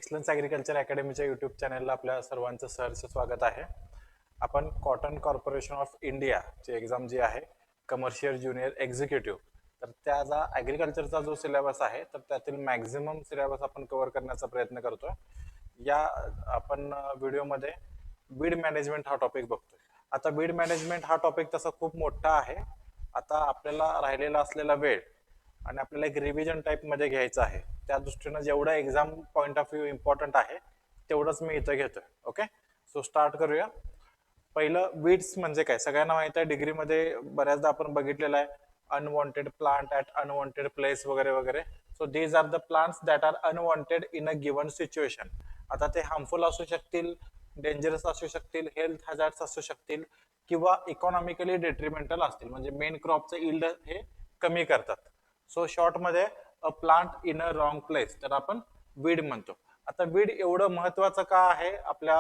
Excellence agriculture अकॅडमीच्या YouTube चॅनलला आपल्या सर्वांचं सहर्ष स्वागत आहे. आपण कॉटन कॉर्पोरेशन ऑफ इंडियाची एक्झाम जी आहे कमर्शियल ज्युनियर एक्झिक्युटिव्ह, तर त्याचा ॲग्रिकल्चरचा जो सिलेबस आहे तर त्यातील मॅक्झिमम सिलेबस आपण कव्हर करण्याचा प्रयत्न करतो. या आपण व्हिडिओमध्ये बीड मॅनेजमेंट हा टॉपिक बघतोय. आता बीड मॅनेजमेंट हा टॉपिक तसा खूप मोठा आहे. आता आपल्याला राहिलेला असलेला वेळ आणि आपल्याला एक रिव्हिजन टाइप मध्ये घ्यायचं आहे, त्या दृष्टीनं जेवढं exam point of view important आहे तेवढंच मी इथं घेतोय. ओके, सो स्टार्ट करूया. पहिलं वीड्स म्हणजे काय, सगळ्यांना माहित आहे, डिग्रीमध्ये बऱ्याचदा आपण बघितलेलं आहे, unwanted plant at unwanted place वगैरे वगैरे. So these are the plants that are unwanted in a given situation. आता ते हार्मफुल असू शकतील, डेंजरस असू शकतील, हेल्थ हॅझार्ड्स असू शकतील किंवा इकॉनॉमिकली डेट्रिमेंटल असतील, म्हणजे मेन क्रॉपचं इल्ड हे कमी करतात. सो शॉर्ट मध्ये a plant in a wrong place, तर आपण वीड म्हणतो. आता वीड एवढं महत्वाचं का आहे आपल्या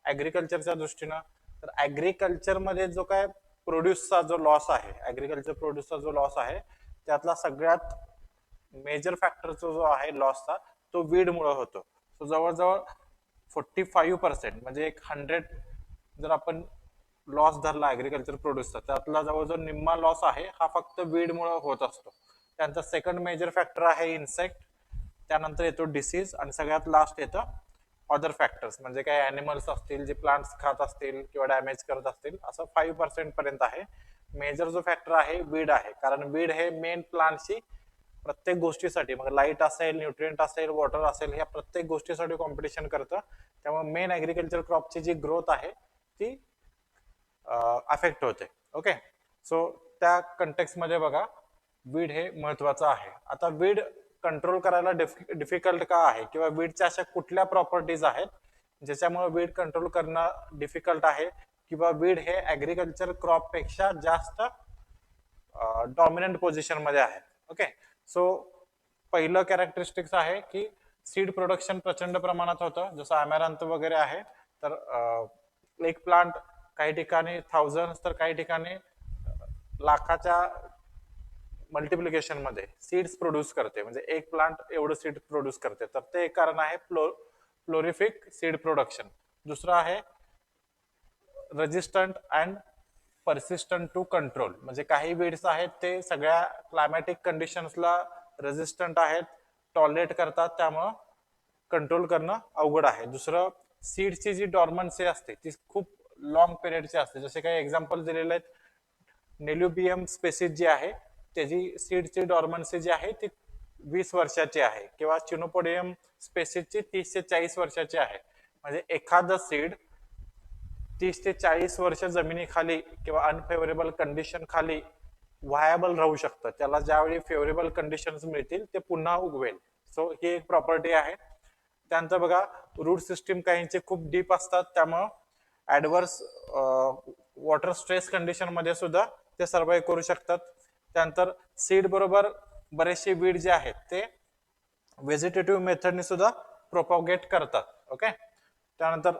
ऍग्रिकल्चरच्या दृष्टीनं, तर ऍग्रिकल्चर मध्ये जो काय प्रोड्यूसचा जो लॉस आहे, ऍग्रिकल्चर प्रोड्यूसचा जो लॉस आहे त्यातला सगळ्यात मेजर फॅक्टरचा जो आहे लॉसचा, तो वीड मुळे होतो. सो जवळजवळ 45% म्हणजे एक 100 जर आपण लॉस धरला ऍग्रिकल्चर प्रोड्यूसचा, त्यातला जवळजवळ निम्मा लॉस आहे हा फक्त वीड मुळे होत असतो. त्यांचा सेकंड मेजर फॅक्टर आहे इन्सेक्ट, त्यानंतर येतो डिसीज आणि सगळ्यात लास्ट येतं अदर फॅक्टर्स, म्हणजे काही अॅनिमल्स असतील जे प्लांट्स खात असतील किंवा डॅमेज करत असतील, असं 5% पर्यंत आहे. मेजर जो फॅक्टर आहे वीड आहे, कारण वीड हे मेन प्लांटची प्रत्येक गोष्टीसाठी, मग लाईट असेल, न्यूट्रिएंट असेल, वॉटर असेल, ह्या प्रत्येक गोष्टीसाठी कॉम्पिटिशन करतं. त्यामुळे मेन ऍग्रिकल्चर क्रॉपची जी ग्रोथ आहे ती अफेक्ट होते. ओके, सो त्या कंटेक्स्ट मध्ये बघा वीड हे महत्वाचं आहे. आता वीड कंट्रोल करायला डिफिकल्ट का आहे, किंवा वीडच्या अशा कुठल्या प्रॉपर्टीज आहेत ज्याच्यामुळे वीड कंट्रोल करणं डिफिकल्ट आहे, किंवा वीड हे ऍग्रिकल्चर क्रॉप पेक्षा जास्त डॉमिनंट पोझिशन मध्ये आहे. ओके, सो पहिलं कॅरेक्टरिस्टिक्स आहे की सीड प्रोडक्शन प्रचंड प्रमाणात होतं, जसं अमॅरंथ वगैरे आहे. तर एक प्लांट काही ठिकाणी थाउजंड तर काही ठिकाणी लाखाच्या मल्टिप्लिकेशन मध्ये सीड्स प्रोड्यूस करते, म्हणजे एक प्लांट एवढं सीड प्रोड्यूस करते. तर ते एक कारण आहे प्लोरिफिक सीड प्रोडक्शन. दुसरं आहे resistant and persistent to control, म्हणजे काही वीड्स आहेत ते सगळ्या क्लायमॅटिक कंडिशन्सला रेजिस्टंट आहेत, टॉलरेट करतात, त्यामुळं कंट्रोल करणं अवघड आहे. दुसरं, सीडची जी डॉर्मन्सी असते ती खूप लॉंग पिरियडची असते. जसे काही एक्झाम्पल दिलेले आहेत, नेल्युबियम स्पेसिस जी आहे त्याची सीडची डॉर्मन्सी जी आहे ती 20 वर्षाची आहे, किंवा चिनोपोडियम स्पेसिसची 30 ते 40 वर्षाची आहे. म्हणजे एखादं सीड 30 ते 40 वर्ष जमिनीखाली किंवा अनफेवरेबल कंडिशन खाली व्हायबल राहू शकतं. त्याला ज्यावेळी फेवरेबल कंडिशन्स मिळतील ते पुन्हा उगवेल. सो ही एक प्रॉपर्टी आहे. त्यानंतर बघा, रूट सिस्टीम काहींचे खूप डीप असतात, त्यामुळं ऍडव्हर्स वॉटर स्ट्रेस कंडिशन मध्ये सुद्धा ते सर्वाइव्ह करू शकतात. त्यानंतर सीड बरोबर बरेचसे वीड जे आहेत ते व्हेजिटेटिव्ह मेथडने सुद्धा प्रोपॉगेट करतात. ओके, त्यानंतर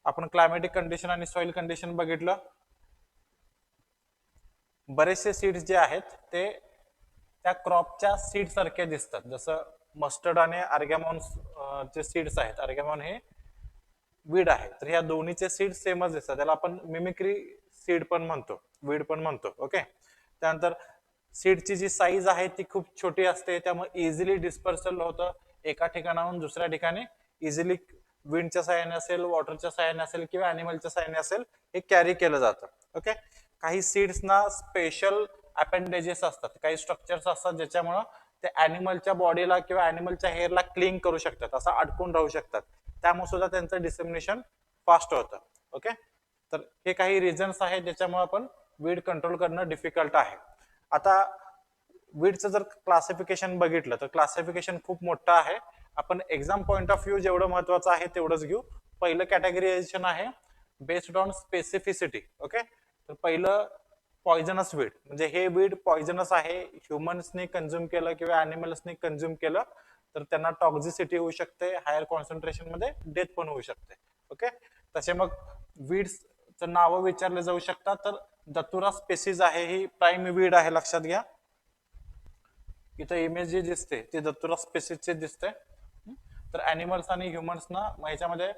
आपण क्लायमॅटिक कंडिशन आणि सॉइल कंडिशन बघितलं. बरेचसे सीड्स जे आहेत ते त्या क्रॉपच्या सीड सारखे दिसतात, जसं मस्टर्ड आणि आर्गॅमॉन चे सीड्स आहेत. आर्गॅमॉन हे वीड आहे, तर ह्या दोन्हीचे सीड सेमच दिसतात, त्याला आपण मिमिक्री सीड पण म्हणतो, वीड पण म्हणतो. ओके, त्यानंतर सीडची जी साईज आहे ती खूप छोटी असते, त्यामुळे इझिली डिस्पर्सल होतं, एका ठिकाणाहून दुसऱ्या ठिकाणी इझिली विंडच्या साहाय्याने असेल, वॉटरच्या साहाय्याने असेल किंवा अॅनिमलच्या साहाय्याने असेल, हे कॅरी केलं जातं. ओके, काही सीड्सना स्पेशल अपेंडेजेस असतात, काही स्ट्रक्चर्स असतात ज्याच्यामुळं ते अॅनिमलच्या बॉडीला किंवा अॅनिमलच्या हेअरला क्लिंग करू शकतात, असं अडकून राहू शकतात, त्यामुळे सुद्धा त्यांचं डिसेमिनेशन फास्ट होतं. ओके, तर हे काही रिझन्स आहेत ज्याच्यामुळे आपण वीड कंट्रोल करणं डिफिकल्ट आहे. आता वीडचं जर क्लासिफिकेशन बघितलं तर क्लासिफिकेशन खूप मोठं आहे. आपण एक्झाम पॉइंट ऑफ व्ह्यू जेवढं महत्वाचं आहे तेवढंच घेऊ. पहिलं कॅटेगरायझेशन आहे बेस्ड ऑन स्पेसिफिसिटी. ओके, तर पहिलं पॉइझनस वीड, म्हणजे हे वीड पॉइझनस आहे, ह्युमन्सने कंझ्युम केलं किंवा अॅनिमल्सने कंझ्युम केलं तर त्यांना टॉक्झिसिटी होऊ शकते, हायर कॉन्सन्ट्रेशन मध्ये डेथ पण होऊ शकते. ओके, तसे मग वीड्सचं नावं विचारले जाऊ शकतात, तर दतुरा स्पेसिस आहे, ही प्राईम वीड आहे, लक्षात घ्या. इथं इमेज जी दिसते ती दत्तुरा स्पेसिसची दिसते. तर अॅनिमल्स आणि ह्युमन्सना ह्याच्यामध्ये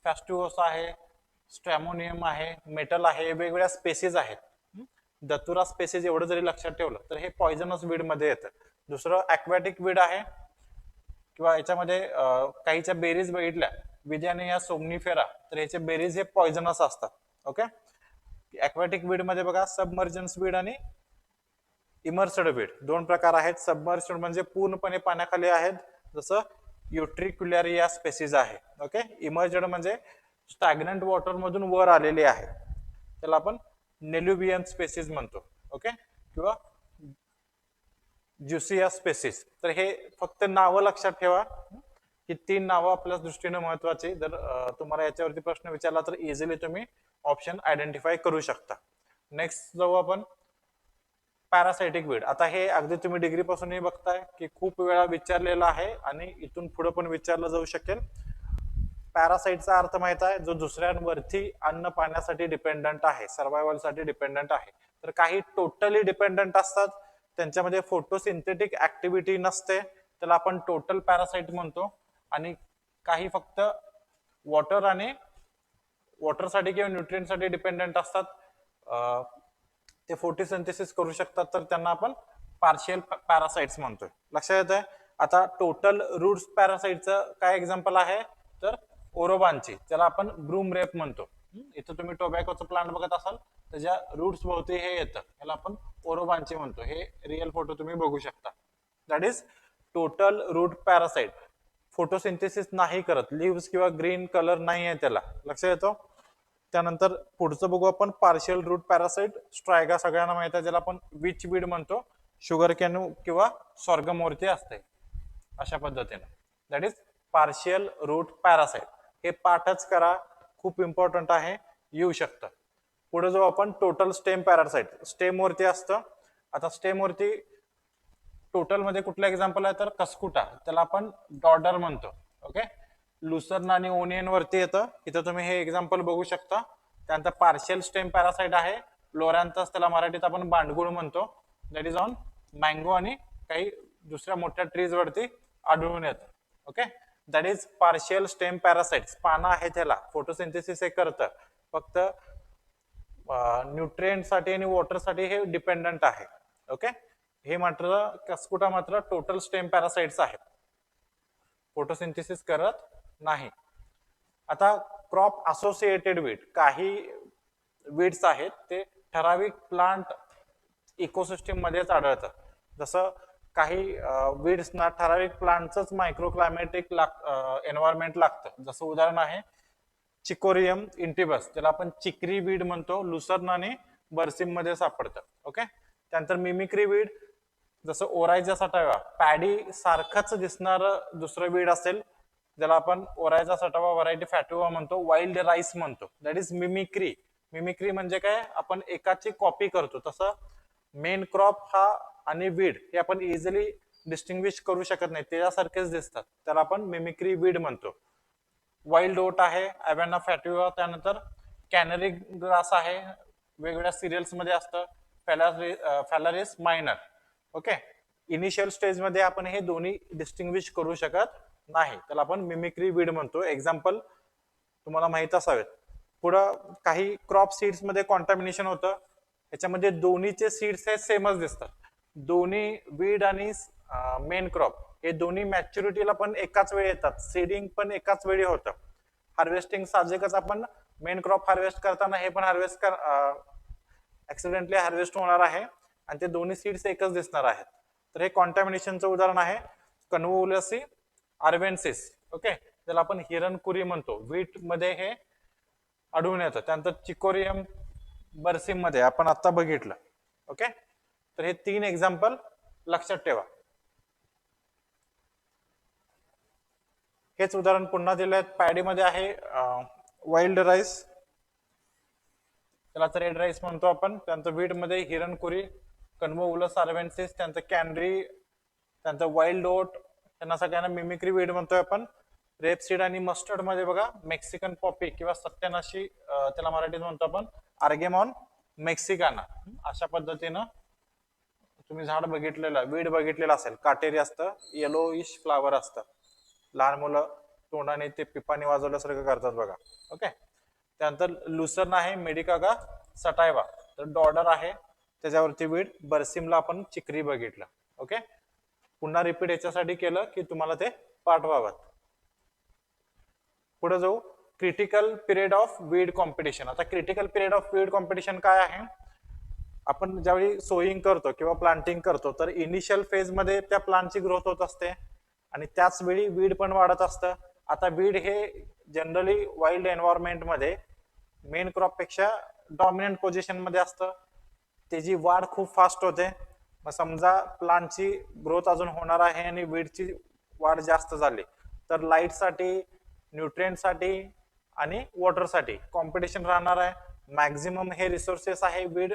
फॅस्टिओस आहे, स्ट्रॅमोनियम आहे, मेटल आहे, वेगवेगळ्या स्पेसीज आहेत. दतुरा स्पेसीज एवढं जरी लक्षात ठेवलं तर हे पॉइझनस वीड मध्ये येतं. दुसरं अक्वॅटिक वीड आहे किंवा याच्यामध्ये काहीच्या बेरीज बघितल्या विद्याने या सोमनिफेरा, तर याचे बेरीज हे पॉइझनस असतात. ओके. अक्वॅटिक वीड मध्ये बघा सबमर्जन्स वीड आणि इमर्स्ड वीड दोन प्रकार आहेत. सबमर्स्ड म्हणजे पूर्णपणे पाण्याखाली आहेत, जसं युट्रिक्युलॅरिया स्पेसीज आहे. ओके. इमर्ज्ड म्हणजे स्टॅग्नंट वॉटर मधून वर आलेले आहे, त्याला आपण नेल्युबियन स्पेसीज म्हणतो. ओके. किंवा ज्युसिया स्पेसीस. तर हे फक्त नावं लक्षात ठेवा, ही 3 नावं आपल्या दृष्टीने महत्वाची. जर तुम्हाला याच्यावरती प्रश्न विचारला तर इझिली तुम्ही ऑप्शन आयडेंटिफाय करू शकता. नेक्स्ट जाऊ आपण पॅरासाइटिक वीड. आता हे अगदी तुम्ही डिग्री पासूनही बघताय की खूप वेळा विचारलेलं आहे आणि इथून पुढे पण विचारलं जाऊ शकेल. पॅरासाइटचा अर्थ माहित आहे, जो दुसऱ्यांवरती अन्न पाण्यासाठी डिपेंडंट आहे, सर्व्हायव्हलसाठी डिपेंडंट आहे. तर काही टोटली डिपेंडंट असतात, त्यांच्यामध्ये फोटोसिंथेटिक ऍक्टिव्हिटी नसते, त्याला आपण टोटल पॅरासाइट म्हणतो. आणि काही फक्त वॉटर आणि वॉटरसाठी किंवा न्यूट्रिएंटसाठी डिपेंडंट असतात, ते फोटोसिंथेसिस करू शकतात, तर त्यांना आपण पार्शियल पॅरासाइट्स म्हणतोय. लक्षात येतंय. आता टोटल रूट्स पॅरासाइटचं काय एक्झाम्पल आहे, तर ओरोबांची, त्याला आपण ब्रूम रेप म्हणतो. इथं तुम्ही टोबॅकोचं प्लांट बघत असाल, त्याच्या रूट्स भोवती हे येतं, याला आपण ओरोबांची म्हणतो. हे रिअल फोटो तुम्ही बघू शकता. That is total root parasite. Photosynthesis नाही करत, लिव्स किंवा ग्रीन कलर नाही आहे त्याला. लक्षात येतो. त्यानंतर पुढचं बघू आपण पार्शियल रूट पॅरासाइट. स्ट्रायगा सगळ्यांना माहित आहे, ज्याला आपण विच वीड म्हणतो. शुगर कॅनू किंवा स्वर्गमोर्ती असते अशा पद्धतीने. That is partial root parasite. हे पाठच करा, खूप इम्पॉर्टंट आहे, येऊ शकतं. पुढे जाऊ आपण टोटल स्टेम पॅरासाइट. स्टेम वरती असतं. आता स्टेम वरती टोटल मध्ये कुठलं एक्झाम्पल आहे, तर कस्कुटा, त्याला आपण डॉडर म्हणतो. ओके. लुसर्न आणि ओनियन वरती येतं, इथं तुम्ही हे एक्झाम्पल बघू शकता. त्यानंतर पार्शियल स्टेम पॅरासाइट आहे लोरॅन्थस, त्याला मराठीत आपण बांडगुळ म्हणतो. दॅट इज ऑन मँगो आणि काही दुसऱ्या मोठ्या ट्रीज वरती आढळून येतं. Okay. That is partial stem parasites. पानं आहे त्याला, फोटोसिंथेसिस हे करतं, फक्त न्यूट्रिएंटसाठी आणि वॉटरसाठी हे डिपेंडंट आहे. ओके. हे मात्र कस्कुटा मात्र टोटल स्टेम पॅरासाइट्स आहेत, फोटोसिंथेसिस करत नाही. आता क्रॉप असोसिएटेड वीड. काही वीड्स आहेत ते ठराविक प्लांट इकोसिस्टीम मध्येच आढळतात. जसं काही वीड्सना ठराविक प्लांटच मायक्रोक्लायमॅटिक एन्व्हायरमेंट लागतं. जसं उदाहरण आहे चिकोरियम इंटिबस, त्याला आपण चिक्री वीड म्हणतो. लुसर्न आणि बर्सिम मध्ये सापडतं. ओके. त्यानंतर मिमिक्री वीड, जसं ओरायजा सटावा, पॅडी सारखंच दिसणार दुसरं वीड असेल, ज्याला आपण ओरायजा सटावा व्हरायटी फॅटिवा म्हणतो, वाईल्ड राईस म्हणतो. That is mimicry. मिमिक्री म्हणजे काय, आपण एकाची कॉपी करतो. तसं मेन क्रॉप हा आणि वीड हे आपण इझिली डिस्टिंग्विश करू शकत नाही, त्याच्यासारखेच दिसतात, त्याला आपण मिमिक्री वीड म्हणतो. वाईल्ड ओट आहे अव्हॅना फॅटिवा. त्यानंतर कॅनरी ग्रास आहे, वेगवेगळ्या सिरियल्स मध्ये असतं. फॅलरिस मायनर. ओके. इनिशियल स्टेज मध्ये आपण हे दोन्ही डिस्टिंग्विश करू शकत नाही, त्याला आपण मिमिक्री वीड म्हणतो. एक्झाम्पल तुम्हाला माहित असावेत. पुढं काही क्रॉप सीड्स मध्ये कॉन्टॅमिनेशन होतं, याच्यामध्ये दोन्हीचे सीड्स हे सेमच दिसतात. दोन्ही वीड आणि मेन क्रॉप हे दोन्ही मॅच्युरिटीला पण एकाच वेळी येतात, सीडिंग पण एकाच वेळी होतं. हार्वेस्टिंग साहजिकच आपण मेन क्रॉप हार्वेस्ट करताना हे पण हार्वेस्ट ऍक्सिडेंटली हार्वेस्ट होणार आहे आणि ते दोन्ही सीड्स एकच दिसणार आहेत. तर हे कॉन्टॅमिनेशनचं उदाहरण आहे कन्व्होलसी आर्वेन्सिस. ओके. ज्याला आपण हिरणकुरी म्हणतो, वीट मध्ये हे आढळून येतं. त्यानंतर चिकोरियम बर्सिम मध्ये आपण आता बघितलं. ओके. तर हे 3 एक्झाम्पल लक्षात ठेवा. हेच उदाहरण पुन्हा दिलं आहे. पॅडीमध्ये आहे वाईल्ड राईस, त्याला रेड राईस म्हणतो आपण. त्यानंतर वीट मध्ये हिरणकुरी, कन्व्होलस आर्वेन्सिस, त्यानंतर कॅनरी, त्यानंतर वाईल्ड ओट, त्यांना सगळ्यांना मिमिक्री वीड म्हणतोय आपण. रेपसीड आणि मस्टर्ड मध्ये बघा मेक्सिकन पॉपी किंवा सत्यानाशी, त्याला मराठीत म्हणतो आपण आर्गेमॉन मेक्सिकाना. अशा पद्धतीनं तुम्ही झाड बघितलेलं, वीड बघितलेलं असेल, काटेरी असतं, येलो इश फ्लावर असतं. लहान मुलं तोंडाने ते पिपाने वाजवल्यासारखं करतात बघा. ओके. त्यानंतर लुसर्न आहे मेडिकागा सटायवा, तर डॉडर आहे त्याच्यावरती वीड. बर्सिमला आपण चिकरी बघितलं. ओके. पुन्हा रिपीट याच्यासाठी केलं की तुम्हाला ते पाठवावं. पुढे जाऊ. Critical period of weed competition. आता critical period of weed competition काय आहे? आपण ज्यावेळी सोईंग करतो किंवा प्लांटिंग करतो तर इनिशियल फेज मध्ये त्या प्लांटची ग्रोथ होत असते आणि त्याच वेळी वीड पण वाढत असतं. आता वीड हे जनरली वाईल्ड एन्व्हायरमेंट मध्ये मेन क्रॉप पेक्षा डॉमिनंट पोझिशन मध्ये असतं. त्याची वाढ खूप फास्ट होते. मग समजा प्लांटची ग्रोथ अजून होणार आहे आणि वीडची वाढ जास्त झाली तर लाईटसाठी, न्यूट्रिएंटसाठी आणि वॉटरसाठी कॉम्पिटिशन राहणार आहे. मॅक्झिमम हे रिसोर्सेस आहे वीड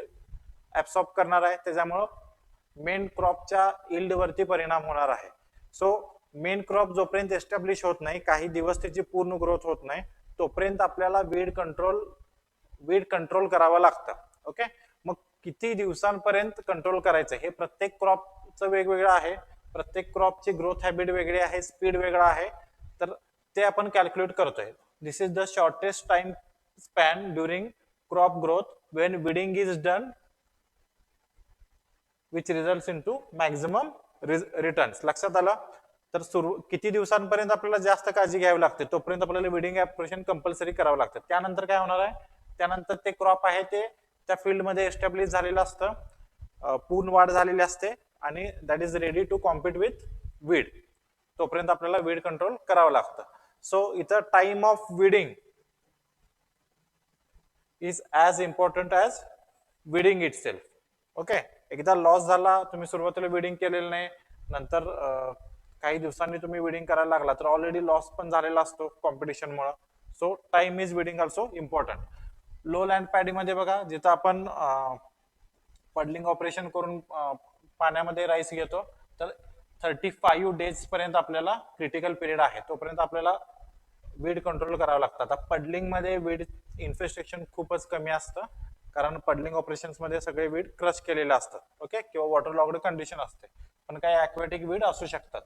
ऍब्सॉर्ब करणार आहे, त्याच्यामुळं मेन क्रॉपच्या इल्ड वरती परिणाम होणार आहे. सो मेन क्रॉप जोपर्यंत एस्टॅब्लिश होत नाही, काही दिवस त्याची पूर्ण ग्रोथ होत नाही, तोपर्यंत आपल्याला वीड कंट्रोल करावं लागतं. ओके. मग किती दिवसांपर्यंत कंट्रोल करायचं हे प्रत्येक क्रॉपचं वेगवेगळं आहे. प्रत्येक क्रॉपची ग्रोथ हॅबिट वेगळी आहे, स्पीड वेगळा आहे, तर ते आपण कॅल्क्युलेट करतोय. This is the shortest time span during crop growth when weeding is done which results in to maximum returns. लक्षात आलं? तर किती दिवसांपर्यंत आपल्याला जास्त काळजी घ्यावी लागते तोपर्यंत आपल्याला विडिंग ऑपरेशन कंपल्सरी करावं लागतं. त्यानंतर काय होणार आहे? त्यानंतर ते क्रॉप आहे ते त्या फील्डमध्ये एस्टॅब्लिश झालेलं असतं, पूर्ण वाढ झालेली असते आणि that is ready to compete with weed. तोपर्यंत आपल्याला वीड कंट्रोल करावं लागतं. सो इथं time of weeding is as important as weeding itself. Okay. एकदा लॉस झाला, तुम्ही सुरुवातीला विडिंग केलेलं नाही, नंतर काही दिवसांनी तुम्ही विडिंग करायला लागला तर ऑलरेडी लॉस पण झालेला असतो कॉम्पिटिशनमुळे. So time is weeding also important. Low land पॅडीमध्ये बघा, जिथं आपण पडलिंग ऑपरेशन करून पाण्यामध्ये राईस घेतो तर 35 डेज पर्यंत आपल्याला क्रिटिकल पिरियड आहे, तोपर्यंत आपल्याला वीड कंट्रोल करावं लागतं. आता पडलिंग मध्ये वीड इन्फेस्टेशन खूपच कमी असतं, कारण पडलिंग ऑपरेशन्स मध्ये सगळे वीड क्रश केलेले असतात. ओके. किंवा वॉटर लॉक्ड कंडिशन असते, पण काही अक्वॅटिक वीड असू शकतात.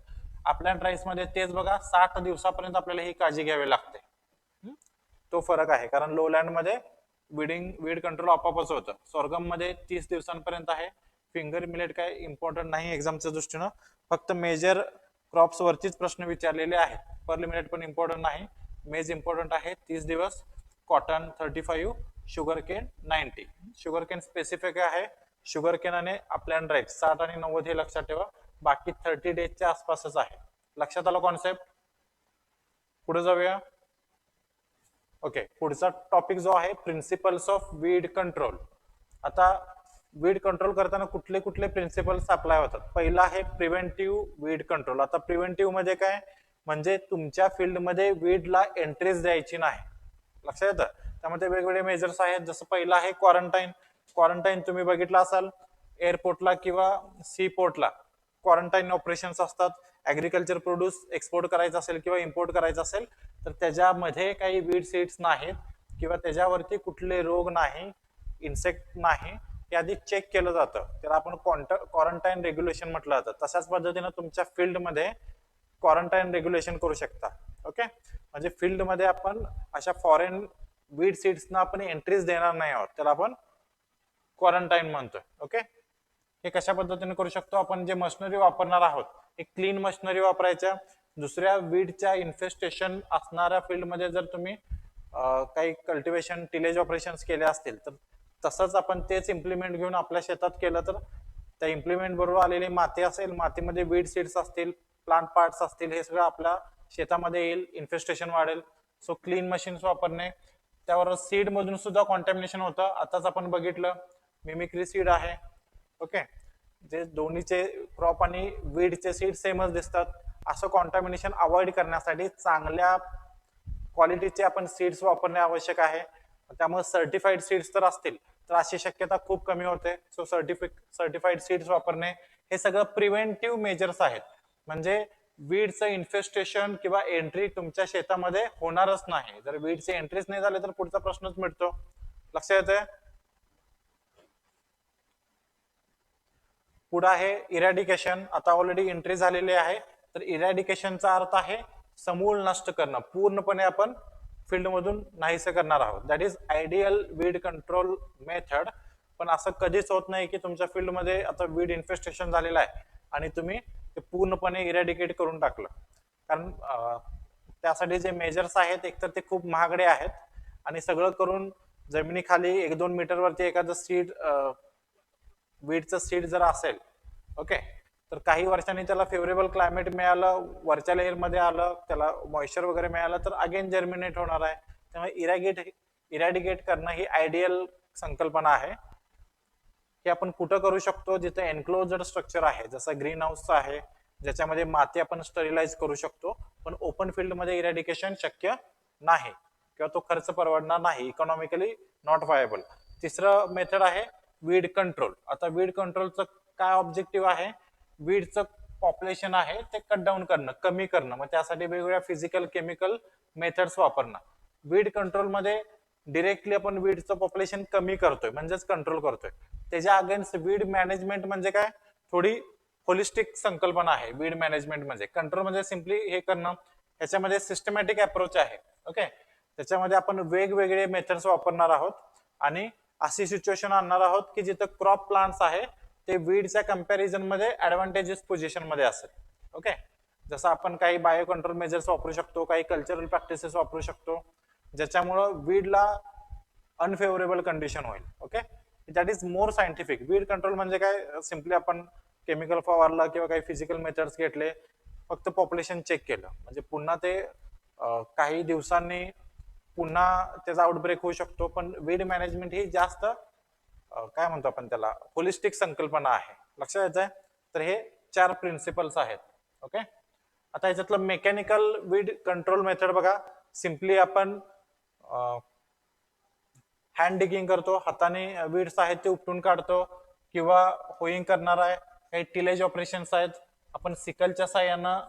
अपलँड राईस मध्ये तेच बघा 60 दिवसापर्यंत आपल्याला ही काळजी घ्यावी लागते. तो फरक आहे, कारण लो लँड मध्ये वीड कंट्रोल आपोआपच होतं. सॉर्गम मध्ये 30 दिवसांपर्यंत आहे. फिंगर मिलेट काय इम्पॉर्टंट नाही एक्झामच्या दृष्टीनं, फक्त मेजर क्रॉप्स वरतीच प्रश्न विचारलेले आहेत. पर्ली मिलेट पण इम्पॉर्टंट नाही, मेज इम्पॉर्टंट आहे 30 दिवस. Cotton 35, sugar cane 90. Sugar cane specific आहे. शुगर केन आणि अपलँड राईस 60 आणि 90 हे लक्षात ठेवा, बाकी 30 डेजच्या आसपासच आहे. लक्षात आलं कॉन्सेप्ट? पुढे जाऊया. ओके. पुढचा टॉपिक जो आहे प्रिन्सिपल्स ऑफ वीड कंट्रोल. आता वीड कंट्रोल करताना कुठले कुठले प्रिन्सिपल्स अप्लाय होतात? पहिला आहे प्रिव्हेंटिव्ह वीड कंट्रोल. आता प्रिव्हेंटिव्ह मध्ये काय, म्हणजे तुमच्या फील्डमध्ये वीडला एंट्रीज द्यायची नाही. लक्षात येतं? त्यामध्ये वेगवेगळे मेजर्स आहेत. जसं पहिला आहे क्वारंटाईन. क्वारंटाईन तुम्ही बघितलं असाल, एअरपोर्टला किंवा सी पोर्टला क्वारंटाईन ऑपरेशन्स असतात. ऍग्रिकल्चर प्रोड्यूस एक्सपोर्ट करायचं असेल किंवा इम्पोर्ट करायचं असेल तर त्याच्यामध्ये काही वीड सीड्स नाहीत किंवा त्याच्यावरती कुठले रोग नाही, इन्सेक्ट नाही, हे आधी चेक केलं जातं. त्याला आपण क्वारंटाईन रेग्युलेशन म्हटलं जातं. तशाच पद्धतीनं तुमच्या फील्डमध्ये क्वारंटाईन रेग्युलेशन करू शकता. ओके. म्हणजे फील्डमध्ये आपण अशा फॉरेन वीड सीड्सना आपण एंट्रीज देणार नाही आहोत, त्याला आपण क्वारंटाईन म्हणतोय. ओके. हे कशा पद्धतीने करू शकतो? आपण जे मशिनरी वापरणार आहोत एक क्लीन मशिनरी वापरायच्या. दुसऱ्या वीडच्या इन्फेस्टेशन असणाऱ्या फील्डमध्ये जर तुम्ही काही कल्टिवेशन टिलेज ऑपरेशन्स केले असतील तर तसंच आपण तेच इम्प्लिमेंट घेऊन आपल्या शेतात केलं तर त्या इम्प्लिमेंट बरोबर आलेली माती असेल, मातीमध्ये वीड सीड्स असतील, प्लांट पार्ट्स असतील, हे सगळं आपल्या शेतामध्ये येईल, इन्फेस्टेशन वाढेल. सो क्लीन मशीन्स वापरणे. त्यावर सीड मधून सुद्धा कॉन्टॅमिनेशन होतं. आताच आपण बघितलं मिमिक्री सीड आहे. ओके. जे दोन्हीचे क्रॉप आणि वीडचे सीड सेमच दिसतात. असं कॉन्टॅमिनेशन अवॉइड करण्यासाठी चांगल्या क्वालिटीचे आपण सीड्स वापरणे आवश्यक आहे. त्यामुळे सर्टिफाईड सीड्स तर असतील तर अशी शक्यता खूप कमी होते. सो सर्टिफाईड सीड्स वापरणे हे सगळं प्रिव्हेंटिव्ह मेजर्स आहेत. म्हणजे वीडचं इन्फेस्टेशन किंवा एंट्री तुमच्या शेतामध्ये होणारच नाही. जर वीडचे एंट्रीच नाही झाले तर पुढचा प्रश्नच मिळतो. लक्षात येते? पुढे आहे इरॅडिकेशन. आता ऑलरेडी एंट्री झालेली आहे, तर इरॅडिकेशनचा अर्थ आहे समूळ नष्ट करणं, पूर्णपणे आपण फील्डमधून नाहीसे करणार आहोत. That is ideal weed control method. पण असं कधीच होत नाही की तुमच्या फील्डमध्ये आता वीड इन्फेस्टेशन झालेलं आहे आणि तुम्ही ते पूर्णपणे इरॅडिकेट करून टाकलं. कारण त्यासाठी जे मेजर्स आहेत एकतर ते खूप महागडे आहेत आणि सगळं करून जमिनीखाली 1-2 मीटरवरती एखादं सीड वीडचं सीड जर असेल, ओके, तर काही वर्षांनी त्याला फेवरेबल क्लायमेट मिळालं, वरच्या लेअरमध्ये आलं, त्याला मॉइश्चर वगैरे मिळालं तर अगेन जर्मिनेट होणार आहे. त्यामुळे इरॅडिकेट करणं ही आयडियल संकल्पना आहे. हे आपण कुठं करू शकतो? जिथे एन्क्लोजड स्ट्रक्चर आहे, जसं ग्रीन हाऊसचं आहे, ज्याच्यामध्ये माती आपण स्टरिलाइज करू शकतो. पण ओपन फील्डमध्ये इरॅडिकेशन शक्य नाही किंवा तो खर्च परवडणार नाही, इकॉनॉमिकली नॉट व्हायबल. तिसरं मेथड आहे वीड कंट्रोल. आता वीड कंट्रोलचं काय ऑब्जेक्टिव्ह आहे? वीडचं पॉप्युलेशन आहे ते कट डाऊन करणं, कमी करणं. मग त्यासाठी वेगवेगळ्या फिजिकल केमिकल मेथड्स वापरणं. वीड कंट्रोलमध्ये डिरेक्टली आपण वीडचं पॉप्युलेशन कमी करतोय, म्हणजेच कंट्रोल करतोय. त्याच्या अगेन्स्ट वीड मॅनेजमेंट म्हणजे काय? थोडी होलिस्टिक संकल्पना आहे वीड मॅनेजमेंट म्हणजे. कंट्रोल म्हणजे सिम्पली हे करणं, ह्याच्यामध्ये सिस्टमॅटिक अप्रोच आहे. ओके, त्याच्यामध्ये आपण वेगवेगळे मेथड्स वापरणार आहोत आणि अशी सिच्युएशन आणणार आहोत की जिथं क्रॉप प्लांट्स आहे ते वीडच्या कम्पॅरिझन मध्ये ऍडव्हान्टेजेस पोझिशन मध्ये असेल. ओके, जसं आपण काही बायो कंट्रोल मेजर्स वापरू शकतो, काही कल्चरल प्रॅक्टिसेस वापरू शकतो, ज्याच्यामुळं वीडला अनफेवरेबल कंडिशन होईल. Okay, that is more scientific. Weed control म्हणजे काय? सिम्पली आपण केमिकल फवारला किंवा काही फिजिकल मेथड्स घेतले, फक्त पॉप्युलेशन चेक केलं, म्हणजे पुन्हा ते काही दिवसांनी पुन्हा त्याचा आउटब्रेक होऊ शकतो. पण वीड मॅनेजमेंट ही जास्त काय म्हणतो आपण त्याला, होलिस्टिक संकल्पना आहे. लक्षात येत आहे? तर हे 4 प्रिन्सिपल्स आहेत. ओके, आता याच्यातलं मेकॅनिकल वीड कंट्रोल मेथड बघा. सिम्पली आपण हँड डिगिंग करतो, हाताने वीड्स आहेत ते उपटून काढतो, किंवा होईंग करणार आहे, काही टिलेज ऑपरेशन्स आहेत, आपण सिकलच्या साह्यानं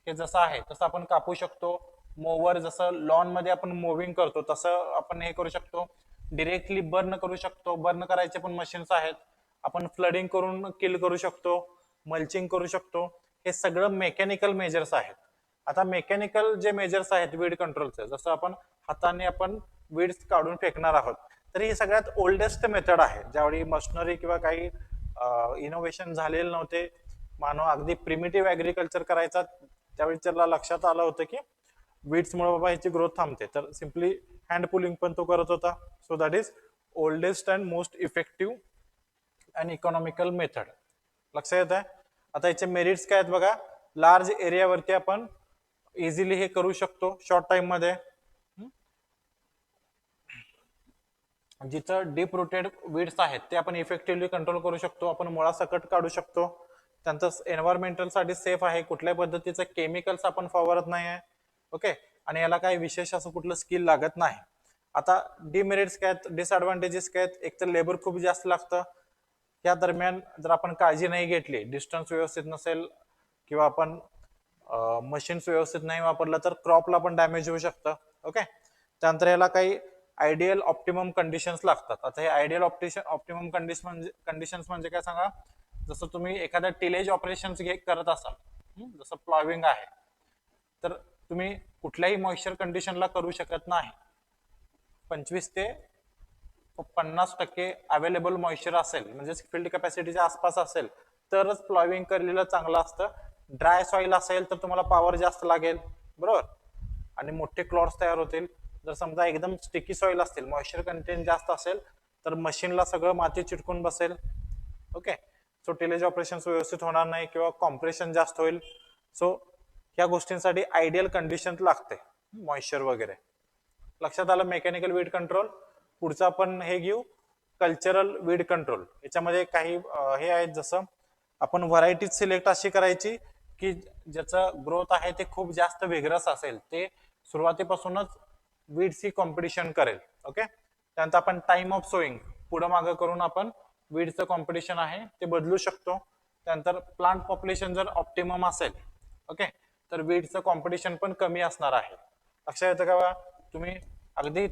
हे जसं आहे तसं आपण कापू शकतो. मोवर जसं लॉन मध्ये आपण मोविंग करतो तसं आपण हे करू शकतो. डिरेक्टली बर्न करू शकतो, बर्न करायचे पण मशीन्स आहेत. आपण फ्लडिंग करून किल करू शकतो, मल्चिंग करू शकतो. हे सगळं मेकॅनिकल मेजर्स आहेत. आता मेकॅनिकल जे मेजर्स आहेत वीड कंट्रोलचे, जसं आपण हाताने आपण वीड्स काढून फेकणार आहोत, तर ही सगळ्यात ओल्डेस्ट मेथड आहे. ज्यावेळी मशिनरी किंवा काही इनोव्हेशन झालेले नव्हते, मानव अगदी प्रिमिटिव्ह ऍग्रिकल्चर करायचा, त्यावेळी त्याला लक्षात आलं होतं की वीड्समुळे बाबा ह्याची ग्रोथ थांबते, तर सिम्पली हँड पुलिंग पण तो करत होता. So that is oldest and most effective and economical method. लक्षात येत आहे? आता याचे मेरिट्स काय आहेत बघा. लार्ज एरियावरती आपण इझिली हे करू शकतो शॉर्ट टाइम मध्ये. जिथं डीप रुटेड वीड्स आहेत ते आपण इफेक्टिव्हली कंट्रोल करू शकतो, आपण मुळासकट काढू शकतो. त्यांचं एन्व्हायरमेंटल साठी सेफ आहे, कुठल्याही पद्धतीचं केमिकल्स आपण फवारत नाही आहे. ओके, आणि याला काही विशेष असं कुठलं स्किल लागत नाही. आता डिमेरिट्स काय आहेत, डिसएडव्हान्टेजेस काय आहेत? एक तर लेबर खूप जास्त लागतं. या दरम्यान जर आपण काळजी नाही घेतली, डिस्टन्स व्यवस्थित नसेल किंवा आपण मशीन्स व्यवस्थित नाही वापरलं तर क्रॉपला पण डॅमेज होऊ शकतं. ओके, त्यानंतर याला काही आयडियल ऑप्टिमम कंडिशन्स लागतात. आता हे आयडियल ऑप्टिमम कंडिशन्स म्हणजे काय सांगा? जसं तुम्ही एखाद्या टिलेज ऑपरेशन्स करत असाल, जसं प्लॉविंग आहे, तर तुम्ही कुठल्याही मॉइश्चर कंडिशनला करू शकत नाही. 25 ते 50% अवेलेबल मॉइश्चर असेल, म्हणजे फील्ड कॅपॅसिटीच्या आसपास असेल तरच प्लॉविंग केलेलं चांगलं असतं. ड्राय सॉइल असेल तर तुम्हाला पॉवर जास्त लागेल, बरोबर, आणि मोठे क्लॉट्स तयार होतील. जर समजा एकदम स्टिकी सॉइल असतील, मॉइश्चर कंटेंट जास्त असेल, तर मशीनला सगळं माती चिटकून बसेल. ओके, सो टिलेज ऑपरेशन व्यवस्थित होणार नाही किंवा कॉम्प्रेशन जास्त होईल. सो ह्या गोष्टींसाठी आयडियल कंडिशन लागते, मॉइश्चर वगैरे. लक्षात आलं मेकॅनिकल वीड कंट्रोल. पुढचं आपण हे घेऊ, कल्चरल वीड कंट्रोल. याच्यामध्ये काही हे आहेत, जसं आपण व्हरायटी सिलेक्ट अशी करायची की ज्याचं ग्रोथ आहे ते खूप जास्त वेगरस असेल, ते सुरुवातीपासूनच वीडची कॉम्पिटिशन करेल. ओके, त्यानंतर आपण टाइम ऑफ सोईंग पुढं मागं करून आपण वीडचं कॉम्पिटिशन आहे ते बदलू शकतो. त्यानंतर प्लांट पॉप्युलेशन जर ऑप्टिमम असेल, ओके, तर वीडचं कॉम्पिटिशन पण कमी असणार आहे. लक्षात येतं का? तुम्ही अगदी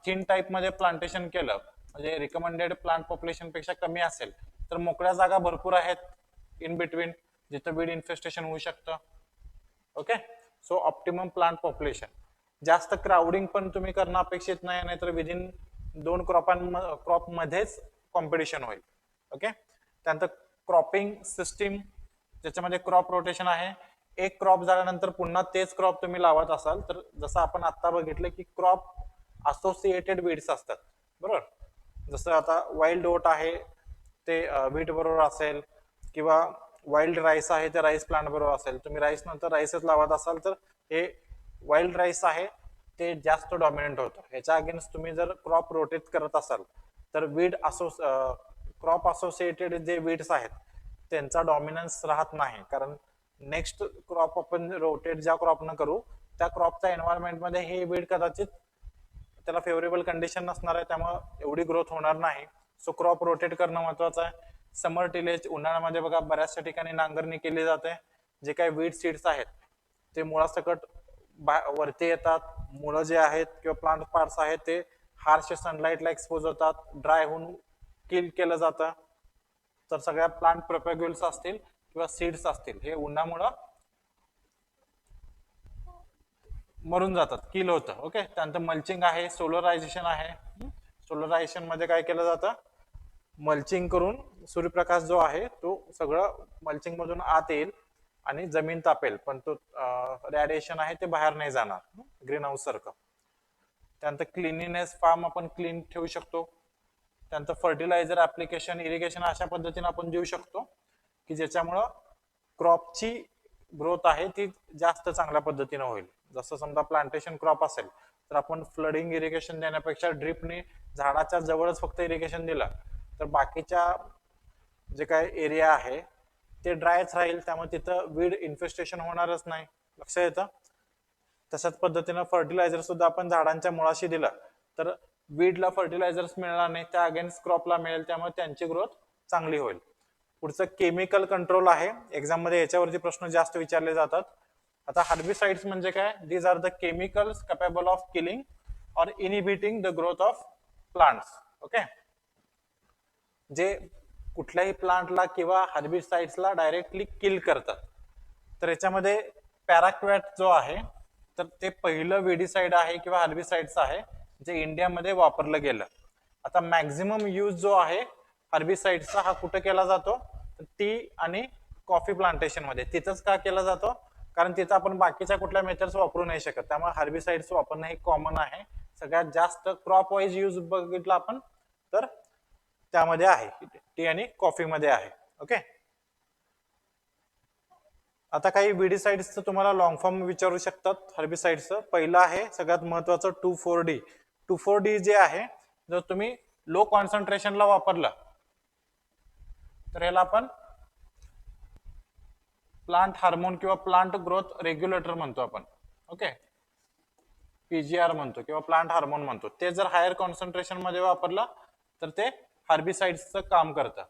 थिन टाईप मध्ये प्लांटेशन केलं, म्हणजे रिकमेंडेड प्लांट पॉप्युलेशन पेक्षा कमी असेल, तर मोकळ्या जागा भरपूर आहेत इन बिटवीन, जिथं वीड इन्फेस्टेशन होऊ शकतं. Okay, so optimum plant population. जास्त क्राउडिंग पण तुम्ही करणं अपेक्षित नाही, नाहीतर विदिन 2 क्रॉप मध्येच कॉम्पिटिशन होईल. ओके. त्यानंतर क्रॉपिंग सिस्टीम, ज्याच्यामध्ये क्रॉप रोटेशन आहे. एक क्रॉप झाल्यानंतर पुन्हा तेच क्रॉप तुम्ही लावत असाल तर जसं आपण आता बघितलं की क्रॉप असोसिएटेड वीड्स असतात, बरोबर. जसं आता वाईल्ड ओट आहे ते व्हीट बरोबर असेल, किंवा वाईल्ड राईस आहे ते राईस प्लांट बरोबर असेल. तुम्ही राईस नंतर राईसच लावत असाल तर हे वाईल्ड राईस आहे ते जास्त डॉमिनंट होतं. ह्याच्या अगेन्स्ट तुम्ही जर क्रॉप रोटेट करत असाल तर क्रॉप असोसिएटेड जे वीड्स आहेत त्यांचा डॉमिनन्स राहत नाही, कारण नेक्स्ट क्रॉप आपण रोटेट ज्या क्रॉपनं करू त्या क्रॉपच्या एन्व्हायरमेंटमध्ये हे वीड कदाचित त्याला फेवरेबल कंडिशन नसणार आहे, त्यामुळे एवढी ग्रोथ होणार नाही. सो क्रॉप रोटेट करणं महत्वाचं आहे. समर टिलेज, उन्हाळ्यामध्ये बघा बऱ्याचशा ठिकाणी नांगरणी केली जाते. जे काही वीड सीड्स आहेत ते मुळासकट वरती येतात. मुळं जे आहेत किंवा प्लांट पार्ट्स आहेत ते हार्श सनलाइटला एक्सपोज होतात, ड्राय होऊन किल केलं जातं. तर सगळ्या प्लांट प्रोपॅग्युल्स असतील किंवा सीड्स असतील हे उन्हामुळं मरून जातात, किल होतं. ओके. त्यानंतर मल्चिंग आहे, सोलरायझेशन आहे. सोलरायझेशन मध्ये काय केलं जातं, मल्चिंग करून सूर्यप्रकाश जो आहे तो सगळं मल्चिंग मधून आत येईल आणि जमीन तापेल, पण तो रेडिएशन आहे ते बाहेर नाही जाणार, ग्रीन हाऊस सारखं. त्यानंतर क्लिनिनेस, फार्म आपण क्लीन ठेवू शकतो. त्यानंतर फर्टिलायझर ऍप्लिकेशन, इरिगेशन अशा पद्धतीने आपण देऊ शकतो की ज्याच्यामुळं क्रॉपची ग्रोथ आहे ती जास्त चांगल्या पद्धतीने होईल. जसं समजा प्लांटेशन क्रॉप असेल तर आपण फ्लडिंग इरिगेशन देण्यापेक्षा ड्रिपने झाडाच्या जवळच फक्त इरिगेशन दिलं तर बाकीच्या जे काय एरिया आहे ते ड्रायच राहील, त्यामुळे तिथं वीड इन्फेस्टेशन होणारच नाही. लक्ष येतं. तशाच पद्धतीनं फर्टिलायझर सुद्धा आपण झाडांच्या मुळाशी दिलं तर वीडला फर्टिलायझर्स मिळणार नाही, त्या अगेन्स्ट क्रॉपला मिळेल, त्यामुळे त्यांची ग्रोथ चांगली होईल. पुढचं केमिकल कंट्रोल आहे. एक्झाम मध्ये याच्यावरती प्रश्न जास्त विचारले जातात. आता हर्बिसाइड्स म्हणजे काय, these are the chemicals capable of killing or inhibiting the growth of plants. Okay. जे कुठल्याही प्लांटला किंवा हर्बिसाइड्सला डायरेक्टली किल करतात. तर याच्यामध्ये पॅराक्वॅट जो आहे तर ते पहिलं वेडीसाइड आहे किंवा हर्बिसाइड्स आहे जे इंडियामध्ये वापरलं गेलं. आता मॅक्झिमम यूज जो आहे हर्बिसाइड्सचा हा कुठे केला जातो, टी आणि कॉफी प्लांटेशन मध्ये. तिथंच का केला जातो, कारण तिथं आपण बाकीच्या कुठल्या मेथड्स वापरू नाही शकत, त्यामुळे हर्बिसाइड्स वापरणं हे कॉमन आहे. सगळ्यात जास्त क्रॉप वाईज यूज बघितलं आपण तर त्यामध्ये आहे, टी आणि कॉफी मध्ये आहे. ओके. आता काही विडीसाइड्सचं तुम्हाला लॉंग फॉर्म विचारू शकतात हर्बिसाइड्सचं. पहिलं आहे सगळ्यात महत्वाचं 2,4-D. 2,4-D जे आहे जर तुम्ही लो कॉन्सन्ट्रेशनला वापरलं तर याला आपण प्लांट हार्मोन किंवा प्लांट ग्रोथ रेग्युलेटर म्हणतो आपण. ओके. पीजीआर म्हणतो किंवा प्लांट हार्मोन म्हणतो. ते जर हायर कॉन्सन्ट्रेशन मध्ये वापरलं तर ते हर्बिसाइड्सचं काम करतं.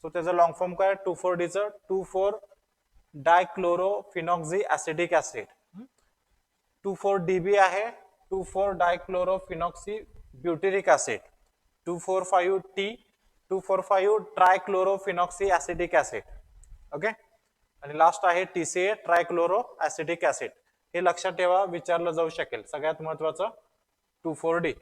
सो त्याचं लॉंग फॉर्म काय, 2,4-Dचं 2,4-डायक्लोरोफिनॉक्झी ऍसिडिक ऍसिड. 2,4-DB आहे two four dichlorophenoxy butyric acid. 2,4,5-T two four five trichlorophenoxy acidic acid. Okay. आणि लास्ट आहे TCA ट्रायक्लोरो ऍसिडिक ऍसिड. हे लक्षात ठेवा, विचारलं जाऊ शकेल. सगळ्यात महत्वाचं 2,4-D.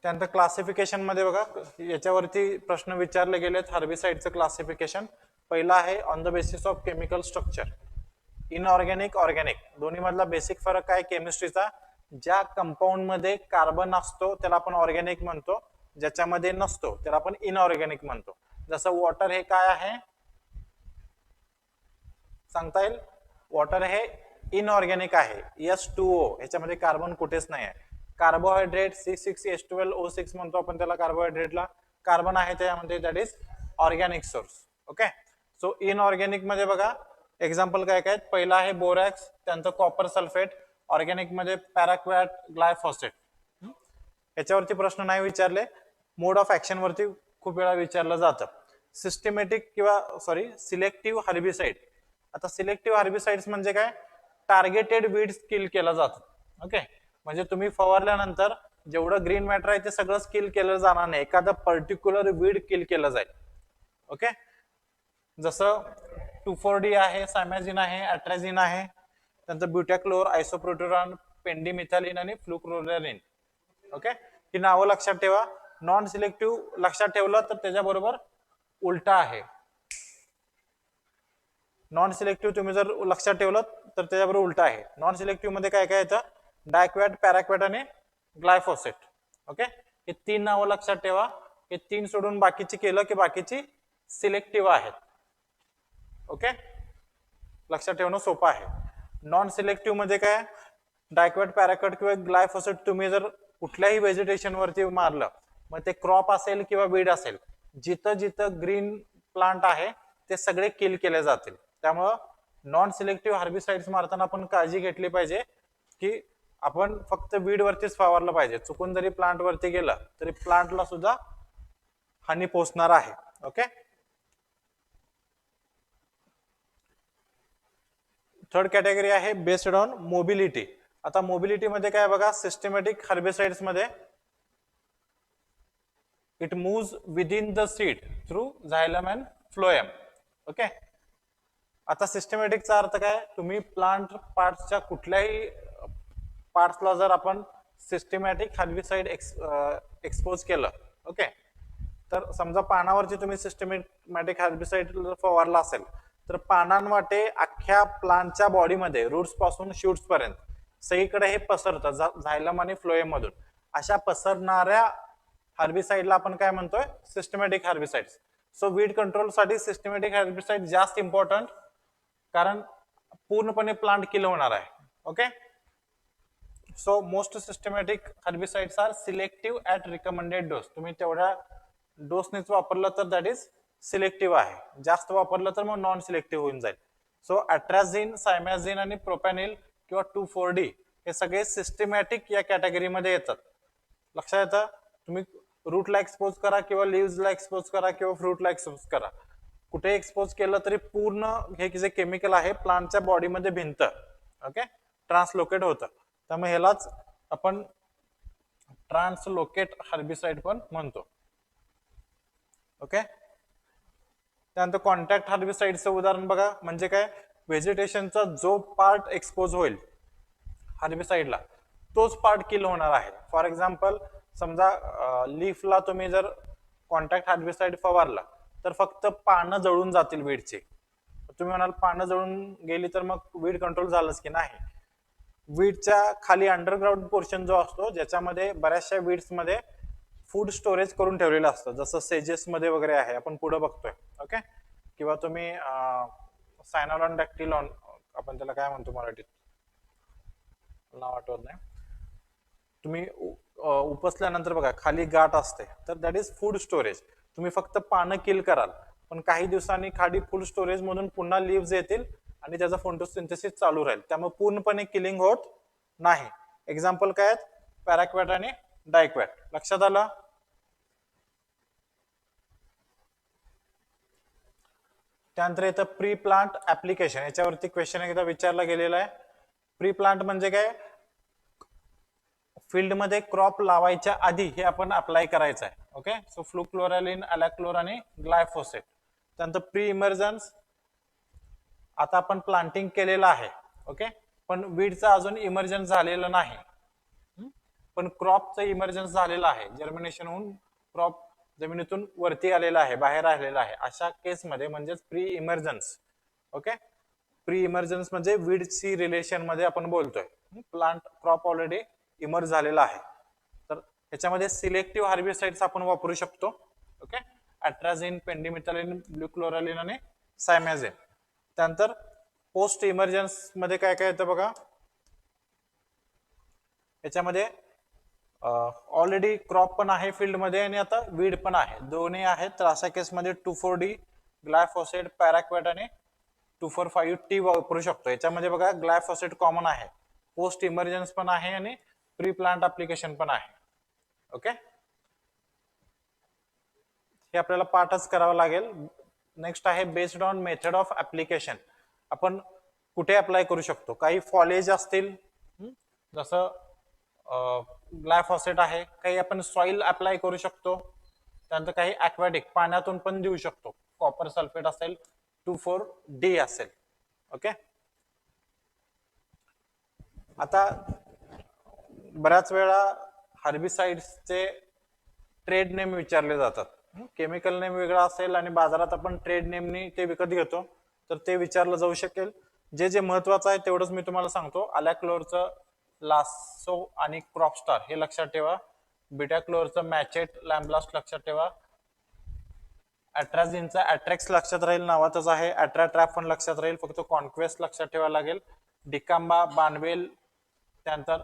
त्यानंतर क्लासिफिकेशन मध्ये बघा याच्यावरती प्रश्न विचारले गेलेत. हर्बिसाइडचं क्लासिफिकेशन पहिलं आहे on the basis of chemical structure. Inorganic, organic दोन्ही मधला बेसिक फरक काय केमिस्ट्रीचा, ज्या कंपाऊंड मध्ये कार्बन असतो त्याला आपण ऑर्गॅनिक म्हणतो, ज्याच्यामध्ये नसतो त्याला आपण इनऑर्गॅनिक म्हणतो. जसं वॉटर हे काय आहे सांगता येईल, वॉटर हे इनऑर्गॅनिक आहे, H2O, ह्याच्यामध्ये कार्बन कुठेच नाही आहे. कार्बोहायड्रेट C6H12O6 म्हणतो आपण त्याला, कार्बोहायड्रेटला कार्बन आहे त्यामध्ये, that is organic source. Okay. So inorganic मध्ये बघा एक्झाम्पल काय काय, पहिला आहे बोरॅक्स, त्यानंतर कॉपर सल्फेट. ऑर्गॅनिक मध्ये पॅराक्वॅट, ग्लायफॉसेट. याच्यावरती प्रश्न नाही विचारले. मोड ऑफ ऍक्शन वरती खूप वेळा विचारलं जातं. सिस्टमॅटिक किंवा सिलेक्टिव्ह हर्बिसाइड. आता सिलेक्टिव्ह हर्बिसाइड्स म्हणजे काय, टार्गेटेड वीड्स किल केला जातो. ओके. म्हणजे तुम्ही फवारल्यानंतर जेवढं ग्रीन मॅटर आहे ते सगळं किल केलं जाणार नाही, एखादं पर्टिक्युलर वीड किल केलं जाईल. ओके, जसं 2,4-D आहे, सायमॅझिन आहे, अट्राझिन आहे, त्यानंतर ब्युटॅक्लोर, आयसोप्रोट्युरॉन, पेंडिमिथालिन आणि फ्लुक्लोरालिन. ओके, ही नावं लक्षात ठेवा. नॉन सिलेक्टिव्ह लक्षात ठेवलं तर त्याच्याबरोबर उलटा आहे. नॉन सिलेक्टिव्ह तुम्ही जर लक्षात ठेवलं तर त्याच्याबरोबर उलटा आहे. नॉन सिलेक्टिव्ह मध्ये काय काय येतं? डायक्वॅट, पॅराक्वॅट आणि ग्लायफोसेट. ओके, हे 3 नावं लक्षात ठेवा. हे 3 सोडून बाकीची केलं की बाकीची सिलेक्टिव्ह आहेत. ओके, लक्षात ठेवणं सोपं आहे. नॉन सिलेक्टिव्ह मध्ये काय? डायक्वॅट, पॅराक्वॅट किंवा ग्लायफोसेट तुम्ही जर कुठल्याही व्हेजिटेशन वरती मारलं, मग ते क्रॉप असेल किंवा वीड असेल, जिथं जिथं ग्रीन प्लांट आहे ते सगळे किल केले जातील. त्यामुळं नॉन सिलेक्टिव्ह हार्बिसाइड्स मारताना आपण काळजी घेतली पाहिजे की आपण फक्त वीड वरतीच फवारलं पाहिजे. चुकून जरी प्लांट वरती गेलं तरी प्लांटला सुद्धा हानी पोहोचणार आहे. ओके, थर्ड कॅटेगरी आहे बेस्ड ऑन मोबिलिटी. आता मोबिलिटी मध्ये काय बघा, सिस्टमॅटिक हार्बिसाइड्स मध्ये it moves within the seed through झायलम and phloem. Okay, आता सिस्टमॅटिकचा अर्थ काय? तुम्ही प्लांट पार्ट्सच्या कुठल्याही पार्ट्सला जर आपण सिस्टमॅटिक हार्बिसाइड एक्सपोज केलं, ओके, तर समजा पानावरची तुम्ही सिस्टमॅटिक हार्बिसाइड फवारला असेल तर पानांवाटे अख्ख्या प्लांटच्या बॉडीमध्ये रूट्स पासून शूट्स पर्यंत सगळीकडे हे पसरतं झायलम आणि फ्लोएम मधून. अशा पसरणाऱ्या हार्बिसाइडला आपण काय म्हणतोय? Systematic herbicide. So weed control साठी सिस्टमॅटिक हार्बिसाइड जास्त इम्पॉर्टंट, कारण पूर्णपणे प्लांट किल होणार आहे. Okay, so most systematic herbicides are selective at recommended dose. तुम्ही तेवढ्या डोसनेच वापरलं तर दॅट इज सिलेक्टिव्ह आहे, जास्त वापरलं तर मग नॉन सिलेक्टिव्ह होऊन जाईल. सो अट्राझिन, सायमॅझिन आणि प्रोपॅनिल किंवा 2,4-D हे सगळे सिस्टमॅटिक या कॅटेगरीमध्ये येतात. लक्षात येतं? तुम्ही रूटला एक्सपोज करा किंवा लिव्हजला एक्सपोज करा किंवा फ्रूटला एक्सपोज करा, कुठे एक्सपोज केलं तरी पूर्ण हे जे केमिकल आहे प्लांटच्या बॉडीमध्ये भिनतं. ओके, ट्रान्सलोकेट होतं. त्यामुळे ह्यालाच आपण ट्रान्सलोकेट हार्बिसाइड पण म्हणतो. ओके, त्यानंतर कॉन्टॅक्ट हार्बिसाइडचं उदाहरण बघा, म्हणजे काय? व्हेजिटेशनचा जो पार्ट एक्सपोज होईल हार्बिसाइडला तोच पार्ट किल होणार आहे. फॉर एक्झाम्पल, समजा लीफला तुम्ही जर कॉन्टॅक्ट हार्बिसाइड फवारला तर फक्त पानं जळून जातील वीडची. तुम्ही म्हणाल पानं जळून गेली तर मग वीड कंट्रोल झालंच की नाही? वीडच्या खाली अंडरग्राउंड पोर्शन जो असतो ज्याच्यामध्ये बऱ्याचशा वीड्स मध्ये फूड स्टोरेज करून ठेवलेलं असतं, जसं सेजेस मध्ये वगैरे आहे, आपण पुढे बघतोय. ओके, किंवा तुम्ही सायनोलॉन डॅक्टिलॉन, आपण त्याला काय म्हणतो मराठीत नाव आठवत नाही, तुम्ही उपसल्यानंतर बघा खाली गाठ असते, तर दॅट इज फूड स्टोरेज. तुम्ही फक्त पानं किल कराल पण काही दिवसांनी खाली फूड स्टोरेज मधून पुन्हा लिव्हज येतील आणि त्याचा फोटोसिंथेसिस चालू राहील. त्यामुळे पूर्णपणे किलिंग होत नाही. एक्झाम्पल काय आहेत? पॅराक्वॅट आणि डायक्वॅट. लक्षात आलं? त्यानंतर येतं प्री प्लांट ऍप्लिकेशन. याच्यावरती क्वेश्चन एकदा विचारला गेलेला आहे. प्री प्लांट म्हणजे काय? फील्डमध्ये क्रॉप लावायच्या आधी हे आपण अप्लाय करायचं आहे. ओके, सो फ्लुक्लोरालिन, अलॅक्लोर आणि ग्लायफोसेट. त्यानंतर प्री इमर्जन्स, आता आपण प्लांटिंग केलेलं आहे, ओके, पण वीडचं अजून इमर्जन्स झालेलं नाही, पण क्रॉपचं इमर्जन्स झालेलं आहे, जर्मिनेशन होऊन क्रॉप जमिनीतून वरती आलेला आहे, बाहेर आलेला आहे, अशा केसमध्ये म्हणजेच pre emergence. Okay, pre emergence म्हणजे वीडची रिलेशन मध्ये आपण बोलतोय. प्लांट क्रॉप ऑलरेडी इमर्ज झालेला आहे, तर ह्याच्यामध्ये सिलेक्टिव्ह हार्बिसाइड्स आपण वापरू शकतो. ओके, अट्राझिन, पेंडिमिथालिन, ब्लूक्लोरालिन आणि सायमॅझिन. त्यानंतर पोस्ट इमर्जन्स मध्ये काय काय येतं बघा, याच्यामध्ये ऑलरेडी क्रॉप पण आहे फील्डमध्ये आणि आता वीड पण आहे, दोन्ही आहेत. तर अशा केसमध्ये 2,4-D, ग्लायफोसेट, पॅराक्वॅट आणि 2,4,5-T वापरू शकतो. याच्यामध्ये बघा ग्लायफोसेट कॉमन आहे, पोस्ट इमर्जन्स पण आहे आणि प्री प्लांट ऍप्लिकेशन पण आहे. ओके, हे आपल्याला पाठच करावं लागेल. नेक्स्ट आहे based on method of application. आपण कुठे अप्लाय करू शकतो? काही फॉलेज असतील, जसं ग्लायफॉसेट आहे, काही आपण सॉइल अप्लाय करू शकतो, त्यानंतर काही ॲक्वॅटिक पाण्यातून पण देऊ शकतो. कॉपर सल्फेट असेल, 2,4-D असेल. ओके. आता बऱ्याच वेळा हर्बिसाइड्सचे ट्रेड नेम विचारले जातात. केमिकल नेम वेगळा असेल आणि बाजारात आपण ट्रेड नेमनी ते विकत घेतो, तर ते विचारलं जाऊ शकेल. जे जे महत्वाचं आहे तेवढंच मी तुम्हाला सांगतो. अलॅक्लोरचं लासो आणि क्रॉपस्टार हे लक्षात ठेवा. बीटाक्लोरचं मॅचेट, लॅम्ब्लास्ट लक्षात ठेवा. अट्राझिनचा अट्रॅक्स लक्षात राहील, नावातच आहे. अट्राट्रॅप पण लक्षात राहील, फक्त कॉन्क्वेस्ट लक्षात ठेवायला लागेल. डिकांबा, बानवेल, त्यानंतर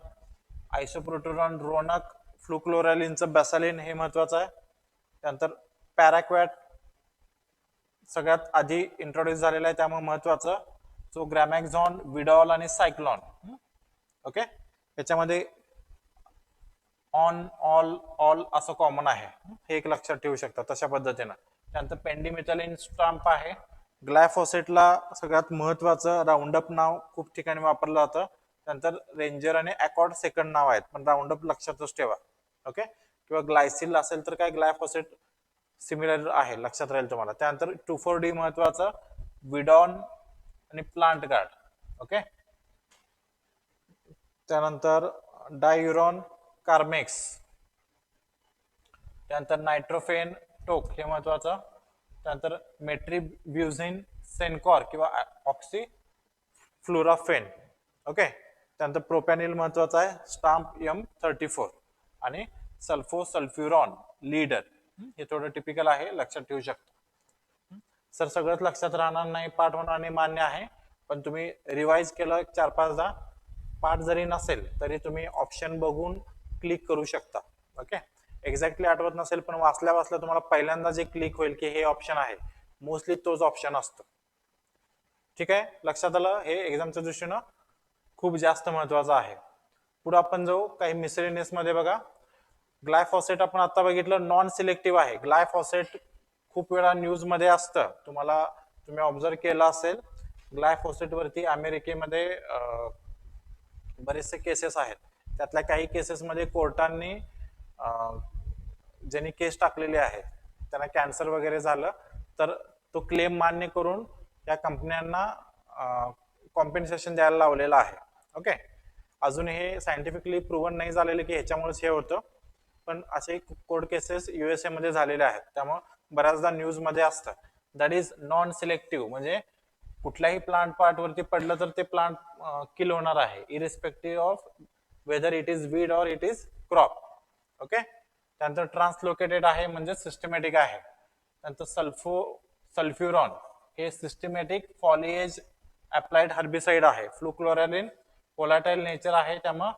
आयसोप्रोटोरॉन, रोनक, फ्लुक्लोरॅलिनचं बॅसालिन हे महत्वाचं आहे. त्यानंतर पॅराक्वॅट सगळ्यात आधी इंट्रोड्यूस झालेला आहे, त्यामुळे महत्वाचं. सो ग्रॅमॅक्झॉन, विडॉल आणि सायक्लॉन. ओके. याच्यामध्ये ऑन, ऑल असं कॉमन आहे, हे एक लक्षात ठेवू शकता तशा पद्धतीनं. त्यानंतर पेंडिमिथालिन स्टाम्प आहे. ग्लायफॉसेटला सगळ्यात महत्वाचं राऊंडअप नाव खूप ठिकाणी वापरलं जातं. त्यानंतर रेंजर आणि अकॉर्ड सेकंड नाव आहेत, पण राऊंडअप लक्षातच ठेवा. ओके. किंवा ग्लायसिल असेल तर काय ग्लायफॉसेट सिमिलर आहे, लक्षात राहील तुम्हाला. त्यानंतर 2,4-D महत्वाचं, विडॉन आणि प्लांट गार्ड. ओके. त्यानंतर डायुरॉन, कार्मेक्स, त्यानंतर नायट्रोफेन, टोक हे महत्वाचं. त्यानंतर मेट्रिब्युझिन, सेनकॉर किंवा ऑक्सी फ्लोराफेन. ओके. त्यानंतर प्रोपॅनिल महत्वाचा आहे, स्टाम्प M34 आणि सल्फोसल्फ्युरॉन, लीडर. हे थोडं टिपिकल आहे, लक्षात ठेवू शकता. सर सगळंच लक्षात राहणार नाही, पाठ होणार नाही, मान्य आहे, पण तुम्ही रिवाइज केलं 4-5दा. पाठ जरी नसेल तरी तुम्ही ऑप्शन बघून क्लिक करू शकता. ओके. एक्झॅक्टली आठवत नसेल पण वाचल्या वाचल्या तुम्हाला पहिल्यांदा जे क्लिक होईल की हे ऑप्शन आहे, मोस्टली तोच ऑप्शन असतो. ठीक आहे, लक्षात आलं. हे एक्झामच्या दृष्टीनं खूप जास्त महत्वाचं आहे. पुढे आपण जाऊ काही मिसलेनियस मध्ये. बघा, ग्लायफॉसेट आपण आता बघितलं नॉन सिलेक्टिव्ह आहे. ग्लायफॉसेट खूप वेळा न्यूज मध्ये असतं, तुम्ही ऑब्झर्व केलं असेल. ग्लायफॉसेट वरती अमेरिकेमध्ये बरेचसे केसेस आहेत. त्यातल्या काही केसेसमध्ये कोर्टांनी ज्यांनी केस टाकलेले आहे त्यांना कॅन्सर वगैरे झालं तर तो क्लेम मान्य करून त्या कंपन्यांना कॉम्पेन्सेशन द्यायला लावलेलं आहे. ओके. अजून हे सायंटिफिकली प्रूव्हन नाही झालेलं की ह्याच्यामुळेच हे होतं, पण असे कोर्ट केसेस USA मध्ये झालेले आहेत. त्यामुळे बऱ्याचदा न्यूज मध्ये असतं. दॅट इज नॉन सिलेक्टिव्ह, म्हणजे कुठल्याही प्लांट पार्ट वरती पडलं तर ते प्लांट किल होणार आहे, irrespective of whether it is weed or it is crop. Okay. त्यानंतर ट्रान्सलोकेटेड आहे म्हणजे सिस्टमॅटिक आहे. त्यानंतर सल्फ्युरॉन हे सिस्टमॅटिक फॉलिएज अप्लाइड हर्बिसाइड आहे. फ्लुक्लोरॅलिन व्होलाटाईल नेचर आहे, त्यामुळे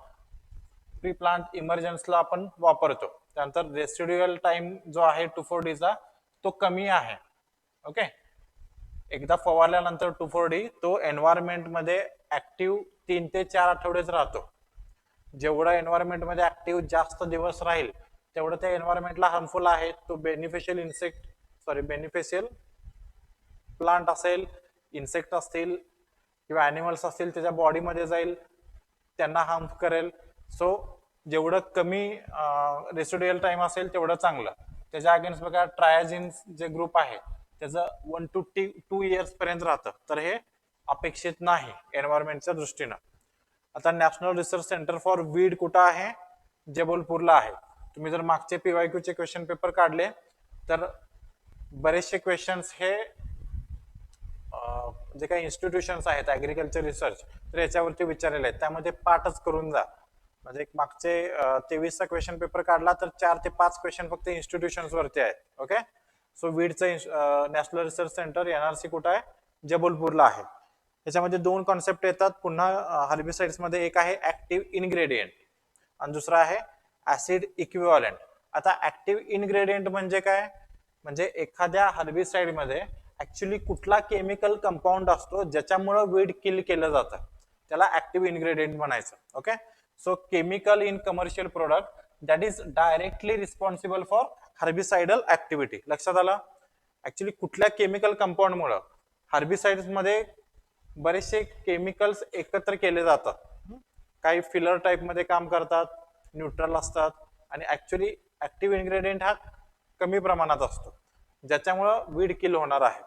प्री प्लांट इमर्जन्सला आपण वापरतो. त्यानंतर रेसिड्युअल टाइम जो आहे 2,4-D चा तो कमी आहे. ओके. एकदा फवारल्यानंतर 2,4-D तो एन्व्हायरमेंट मध्ये ऍक्टिव्ह 3 ते 4 आठवडेच राहतो. जेवढा एन्व्हायरमेंट मध्ये ऍक्टिव्ह जास्त दिवस राहील तेवढं त्या एन्व्हायरमेंटला हार्मफुल आहे. तो बेनिफिशियल प्लांट असेल, इन्सेक्ट असतील किंवा ॲनिमल्स असतील त्याच्या बॉडीमध्ये जाईल, त्यांना हार्म करेल. सो जेवढं कमी रेसिड्युअल टाइम असेल तेवढं चांगलं. त्याच्या अगेन्स्ट बघा ट्रायाझिन जे ग्रुप आहे त्याचं 1 to 2 इयर्स पर्यंत राहतं, तर हे अपेक्षित नाही एन्व्हायरमेंटच्या दृष्टीनं. आता national research centre for weed कुठं आहे? जबलपूरला आहे. तुम्ही जर मागचे PYQ चे क्वेश्चन पेपर काढले तर बरेचसे क्वेश्चन्स हे जे काही इन्स्टिट्यूशन्स आहेत ऍग्रिकल्चर रिसर्च तर याच्यावरती विचारलेले आहेत. त्यामध्ये पाठच करून जा. म्हणजे मागचे 23चा क्वेश्चन पेपर काढला तर 4 ते 5 क्वेश्चन फक्त इन्स्टिट्यूशन्स वरती आहेत. ओके. सो वीडचं नॅशनल रिसर्च सेंटर NRC कुठं आहे? जबलपूरला आहे. त्याच्यामध्ये 2 कॉन्सेप्ट येतात पुन्हा हर्बिसाइड्स मध्ये. एक आहे ऍक्टिव्ह इनग्रेडियंट आणि दुसरा आहे ऍसिड इक्विव्हॅलंट. आता ऍक्टिव्ह इनग्रेडियंट म्हणजे काय? म्हणजे एखाद्या हर्बिसाइड मध्ये ऍक्च्युली कुठला केमिकल कंपाऊंड असतो ज्याच्यामुळे वीड किल केलं जातं, त्याला ऍक्टिव्ह इनग्रेडियंट म्हणायचं. Okay. So chemical in commercial product that is directly responsible for herbicidal activity. लक्षात आलं? ऍक्च्युली कुठल्या केमिकल कंपाऊंडमुळे हर्बिसाइड्स मध्ये बरेचसे केमिकल्स एकत्र केले जातात. काही फिलर टाइप मध्ये काम करतात, न्यूट्रल असतात आणि ऍक्च्युली ऍक्टिव्ह इन्ग्रेडियंट हा कमी प्रमाणात असतो, ज्याच्यामुळं वीड किल होणार आहे.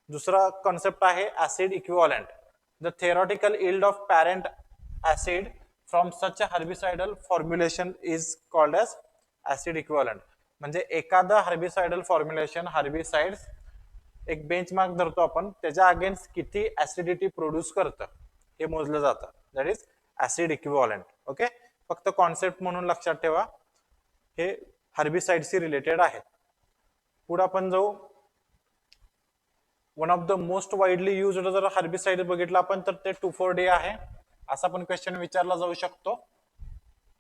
दुसरा कॉन्सेप्ट आहे acid equivalent. The theoretical yield of parent acid from such a herbicidal formulation is called as acid equivalent. म्हणजे एखादं हर्बिसाइडल फॉर्म्युलेशन, हर्बिसाइड्स एक बेंचमार्क धरतो आपण, त्याच्या अगेन्स्ट किती ऍसिडिटी प्रोड्यूस करतं हे मोजलं जातं, that is acid equivalent. Okay, फक्त कॉन्सेप्ट म्हणून लक्षात ठेवा, हे हर्बिसाइडशी रिलेटेड आहेत. पुढे आपण जाऊ. One of the most widely used जर हर्बिसाइड बघितलं आपण तर ते 2,4-D आहे. असा पण क्वेश्चन विचारला जाऊ शकतो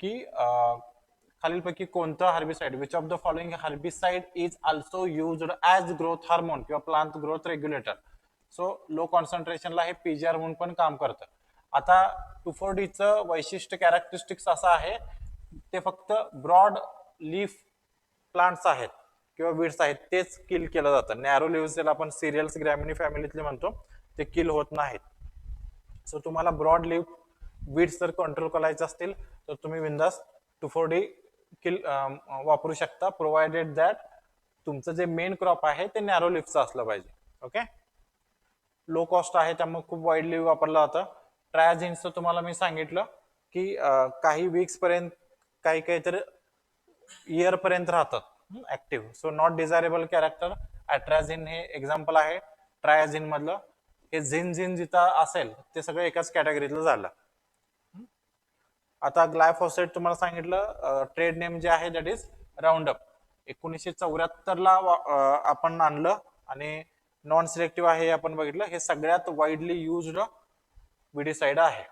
की खालीलपैकी कोणतं herbicide, which of the following herbicide is also used as growth hormone किंवा plant growth regulator. So low कॉन्सन्ट्रेशनला हे पीजीआर म्हणून पण काम करतं. आता 2,4-Dचं वैशिष्ट्य, कॅरेक्टरिस्टिक्स असं आहे, ते फक्त ब्रॉड लीफ प्लांट्स आहेत किंवा वीड्स आहेत तेच किल केलं जातं. नॅरो लिव्स ज्याला आपण सिरियल्स ग्रॅमिनी फॅमिलीतले म्हणतो ते किल होत नाहीत. सो तुम्हाला ब्रॉड लीफ वीड्स जर कंट्रोल करायचे असतील तर तुम्ही विंदास 2,4-D किल वापरू शकता, प्रोव्हाइडेड दॅट तुमचं जे मेन क्रॉप आहे ते नॅरो लिफचं असलं पाहिजे. ओके, लो कॉस्ट आहे त्यामुळे खूप वाईडली वापरलं जातं. ट्रायझिनचं तुम्हाला मी सांगितलं की काही वीक्स पर्यंत, काही तर इयर पर्यंत राहतात active. So not desirable character, atrazine हे एक्झाम्पल आहे ट्रायझिन मधलं. हे झिन जिथं असेल ते सगळं एकाच कॅटेगरीतलं झालं. आता ग्लायफोसेट तुम्हाला सांगितलं, ट्रेड नेम जे आहे दॅट इज राऊंडअप. 1974ला आपण आणलं आणि नॉन सिलेक्टिव्ह आहे आपण बघितलं. हे सगळ्यात वाईडली युज्ड विडीसाइड आहे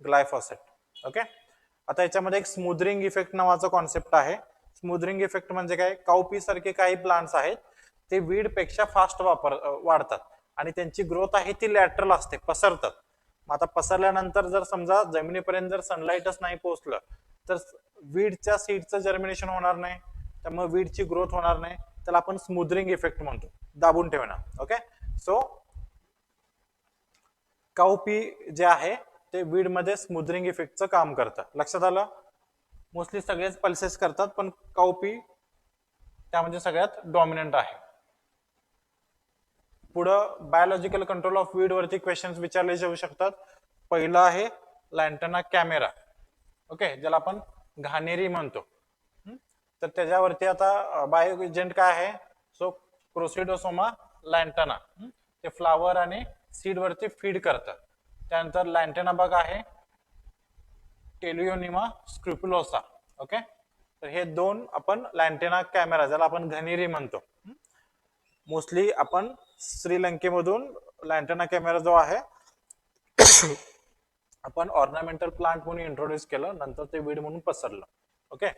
ग्लायफोसेट. ओके, आता याच्यामध्ये एक स्मूदरिंग इफेक्ट नावाचा कॉन्सेप्ट आहे. स्मूदरिंग इफेक्ट म्हणजे काय, काउपी सारखे काही प्लांट्स आहेत ते वीड पेक्षा फास्ट वाढतात आणि त्यांची ग्रोथ आहे ती लॅटरल असते, पसरतात. आता पसरल्यानंतर जर समजा जमिनीपर्यंत जर सनलाइटच नाही पोहोचलं तर वीडच्या सीडचं जर्मिनेशन होणार नाही, त्यामुळे वीडची ग्रोथ होणार नाही. त्याला आपण स्मूदरिंग इफेक्ट म्हणतो, दाबून ठेवणं. ओके, सो काउपी जे आहे ते वीड मध्ये स्मूदरिंग इफेक्टचं काम करतं. लक्षात आलं? मोस्टली सगळेच पल्सेस करतात पण काउपी त्यामध्ये सगळ्यात डॉमिनंट आहे. पुढं बायोलॉजिकल कंट्रोल ऑफ वीड वरती क्वेश्चन्स विचारले जाऊ शकतात. पहिलं आहे लॅन्टना कॅमेरा. ओके, ज्याला आपण घाणेरी म्हणतो. तर त्याच्यावरती आता बायो एजंट काय आहे, सो क्रोसिडोसोमा लॅन्टना, ते फ्लावर आणि सीड वरती फीड करतात. त्यानंतर लॅन्टना बग आहे टेलिओनिमा स्क्रुपुलोसा. ओके, तर हे दोन आपण लॅन्टेना कॅमेरा ज्याला आपण घनेरी म्हणतो. मोस्टली आपण श्रीलंकेमधून लॅन्टेना कॅमेरा जो आहे आपण ऑर्नामेंटल प्लांट म्हणून इंट्रोड्यूस केलं, नंतर ते वीड म्हणून पसरलं. ओके,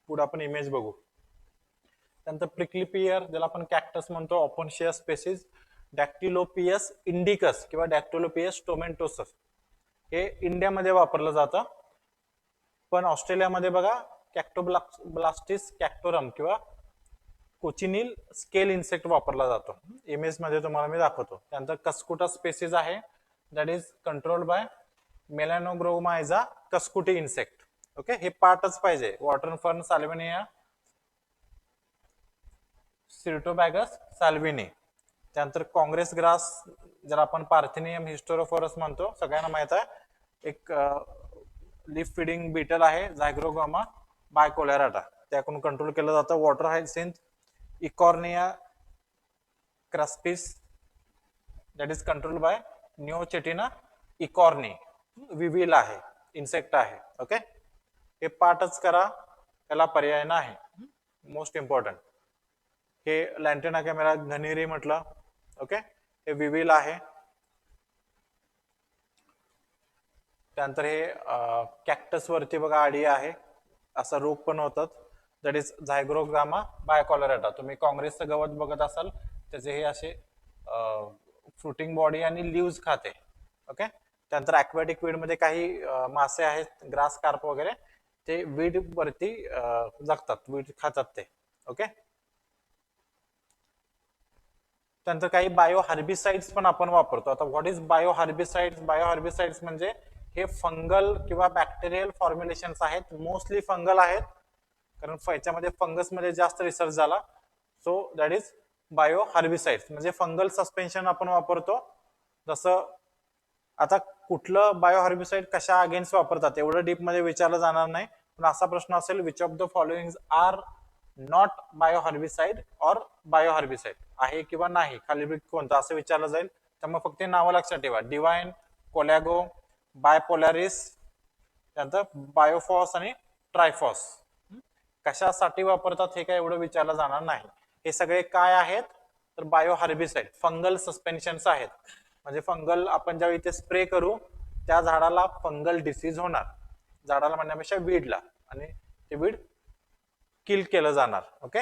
पुढे आपण इमेज बघू. त्यानंतर प्रिकली पियर ज्याला आपण कॅक्टस म्हणतो, ऑपनशिया स्पेसिस, डॅक्टिलोपियस इंडिकस किंवा डॅक्टिलोपियस टोमेंटोसस हे इंडियामध्ये वापरलं जातं. पण ऑस्ट्रेलियामध्ये बघा कॅक्टोब्लास्टिस कॅक्टोरम किंवा कोचिनिल स्केल इन्सेक्ट वापरला जातो. इमेज मध्ये तुम्हाला मी दाखवतो. त्यानंतर कस्कुटा स्पेसिस आहे that is controlled by Melanagromyza cuscutae insect. Okay, हे पार्टच पाहिजे. Water fern Salvinia, Cyrtobagous salviniae. त्यानंतर काँग्रेस ग्रास ज्याला आपण पार्थिनियम हिस्टोरोफोरस म्हणतो, सगळ्यांना माहित आहे. एक लीफ फिडिंग बीटल आहे झायग्रोगोमा बायकोलेराटा, त्याकडून कंट्रोल केलं जातं. Water hyacinth Eichhornia crassipes that is controlled by Neochetina eichhorniae. Weevil आहे, इन्सेक्ट आहे. ओके, हे पार्टच करा, त्याला पर्याय नाही. मोस्ट इम्पॉर्टंट हे लॅन्टेना कॅमेरा घनेरी म्हटलं. ओके, हे विविल आहे. त्यानंतर हे कॅक्टस वरती बघा आडी आहे, असा रोग पण होतात दॅट इज झायग्रोग्रामा बायकॉलरेटा. तुम्ही काँग्रेसचं गवत बघत असाल, त्याचे हे असे फ्रुटिंग बॉडी आणि लिव्ज खाते. ओके, त्यानंतर ॲक्वॅटिक वीड मध्ये काही मासे आहेत, ग्रास कार्प वगैरे, ते वीड वरती जगतात, वीड खातात ते. ओके, त्यानंतर काही बायो हार्बिसाइड्स पण आपण वापरतो. आता व्हॉट इज बायो हार्बिसाइड्स? बायो हार्बिसाइड्स म्हणजे हे फंगल किंवा बॅक्टेरियल फॉर्म्युलेशन्स आहेत, मोस्टली फंगल आहेत, कारण याच्यामध्ये फंगस मध्ये जास्त रिसर्च झाला. So that is bio herbicide, म्हणजे फंगल सस्पेन्शन आपण वापरतो. जसं आता कुठलं बायो हार्बिसाइड कशा अगेन्स्ट वापरतात एवढं डीप मध्ये विचारलं जाणार नाही, पण असा प्रश्न असेल which of the following are not bio herbicide or bio herbicide, आहे किंवा नाही खाली कोणतं असं विचारलं जाईल. त्यामुळे फक्त नावं लक्षात ठेवा, डिवाइन, कोलॅगो, बायपोलॅरिस, त्यानंतर बायोफॉस आणि ट्रायफॉस. कशासाठी वापरतात हे काय एवढं विचारलं जाणार नाही. हे सगळे काय आहेत तर बायो हार्बिसाइड, फंगल सस्पेन्शन्स आहेत. म्हणजे फंगल आपण ज्यावेळी ते स्प्रे करू त्या झाडाला फंगल डिसीज होणार, झाडाला म्हणण्यापेक्षा वीडला, आणि ते वीड किल केलं जाणार. ओके,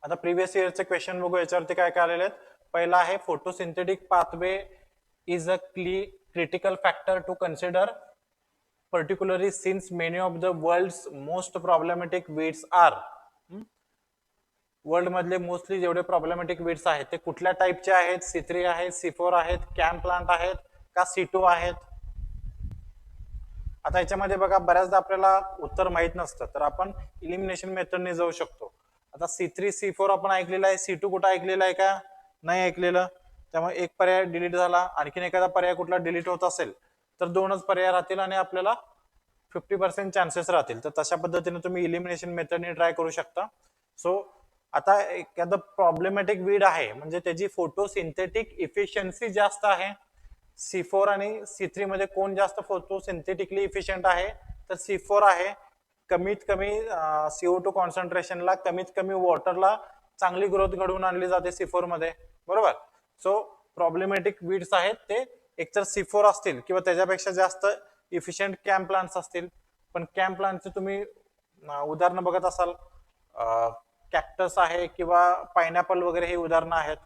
आता प्रिव्हियस इयरचे क्वेश्चन बघू, याच्यावरती काय काय आलेले आहेत. पहिला आहे photosynthetic pathway is a critical factor to consider, particularly since many of the world's most problematic weeds are, world मधले मोस्टली जेवढे प्रॉब्लेमॅटिक वीड्स आहेत ते कुठल्या टाईपचे आहेत, C3 आहेत, C4 आहेत, कॅम्प प्लांट आहेत का C2 आहेत. आता याच्यामध्ये बघा बऱ्याचदा आपल्याला उत्तर माहित नसतं, तर आपण इलिमिनेशन मेथडने जाऊ शकतो. आता C3 C4 आपण ऐकलेलं आहे, C2 कुठं ऐकलेलं आहे का, नाही ऐकलेलं, त्यामुळे एक पर्याय डिलीट झाला. आणखीन एखादा पर्याय कुठला डिलीट होत असेल तर दोनच पर्याय राहतील आणि आपल्याला 50% चान्सेस राहतील. तर तशा पद्धतीने तुम्ही इलिमिनेशन मेथडने ट्राय करू शकता. सो आता एखादं प्रॉब्लेमॅटिक वीड आहे म्हणजे त्याची फोटोसिंथेटिक इफिशियन्सी जास्त आहे. C4 आणि C3 मध्ये कोण जास्त फोटोसिंथेटिकली इफिशियंट आहे तर C4 आहे. कमीत कमी CO2 कॉन्सन्ट्रेशनला, कमीत कमी वॉटरला चांगली ग्रोथ घडवून आणली जाते C4 मध्ये, बरोबर. सो प्रॉब्लेमॅटिक वीड्स आहेत ते एकतर C4 असतील किंवा त्याच्यापेक्षा जास्त इफिशियंट कॅम्प प्लांट्स असतील. पण कॅम्प प्लांटचे तुम्ही उदाहरणं बघत असाल, कॅक्टस आहे किंवा पायनॅपल वगैरे हे उदाहरणं आहेत.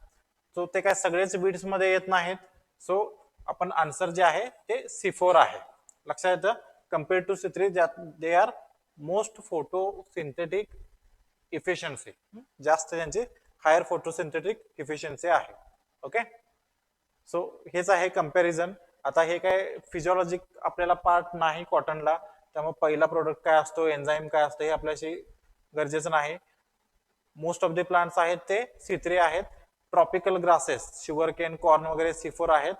सो ते काय सगळेच वीड्स मध्ये येत नाहीत. सो आपण आन्सर जे आहे ते C4 आहे. लक्षात येतं, compare to C3 they are most photosynthetic efficiency, जास्त त्यांची हायर फोटोसिंथेटिक इफिशियन्सी आहे. ओके, सो हेच आहे कम्पॅरिझन. आता हे काय फिजिओलॉजिक आपल्याला पार्ट नाही कॉटनला, त्यामुळे पहिला प्रोडक्ट काय असतो, एन्झाईम काय असतो हे आपल्याशी गरजेचं नाही. मोस्ट ऑफ द प्लांट्स आहेत ते C3 आहेत. Tropical grasses, sugar cane, corn वगैरे C4 आहेत.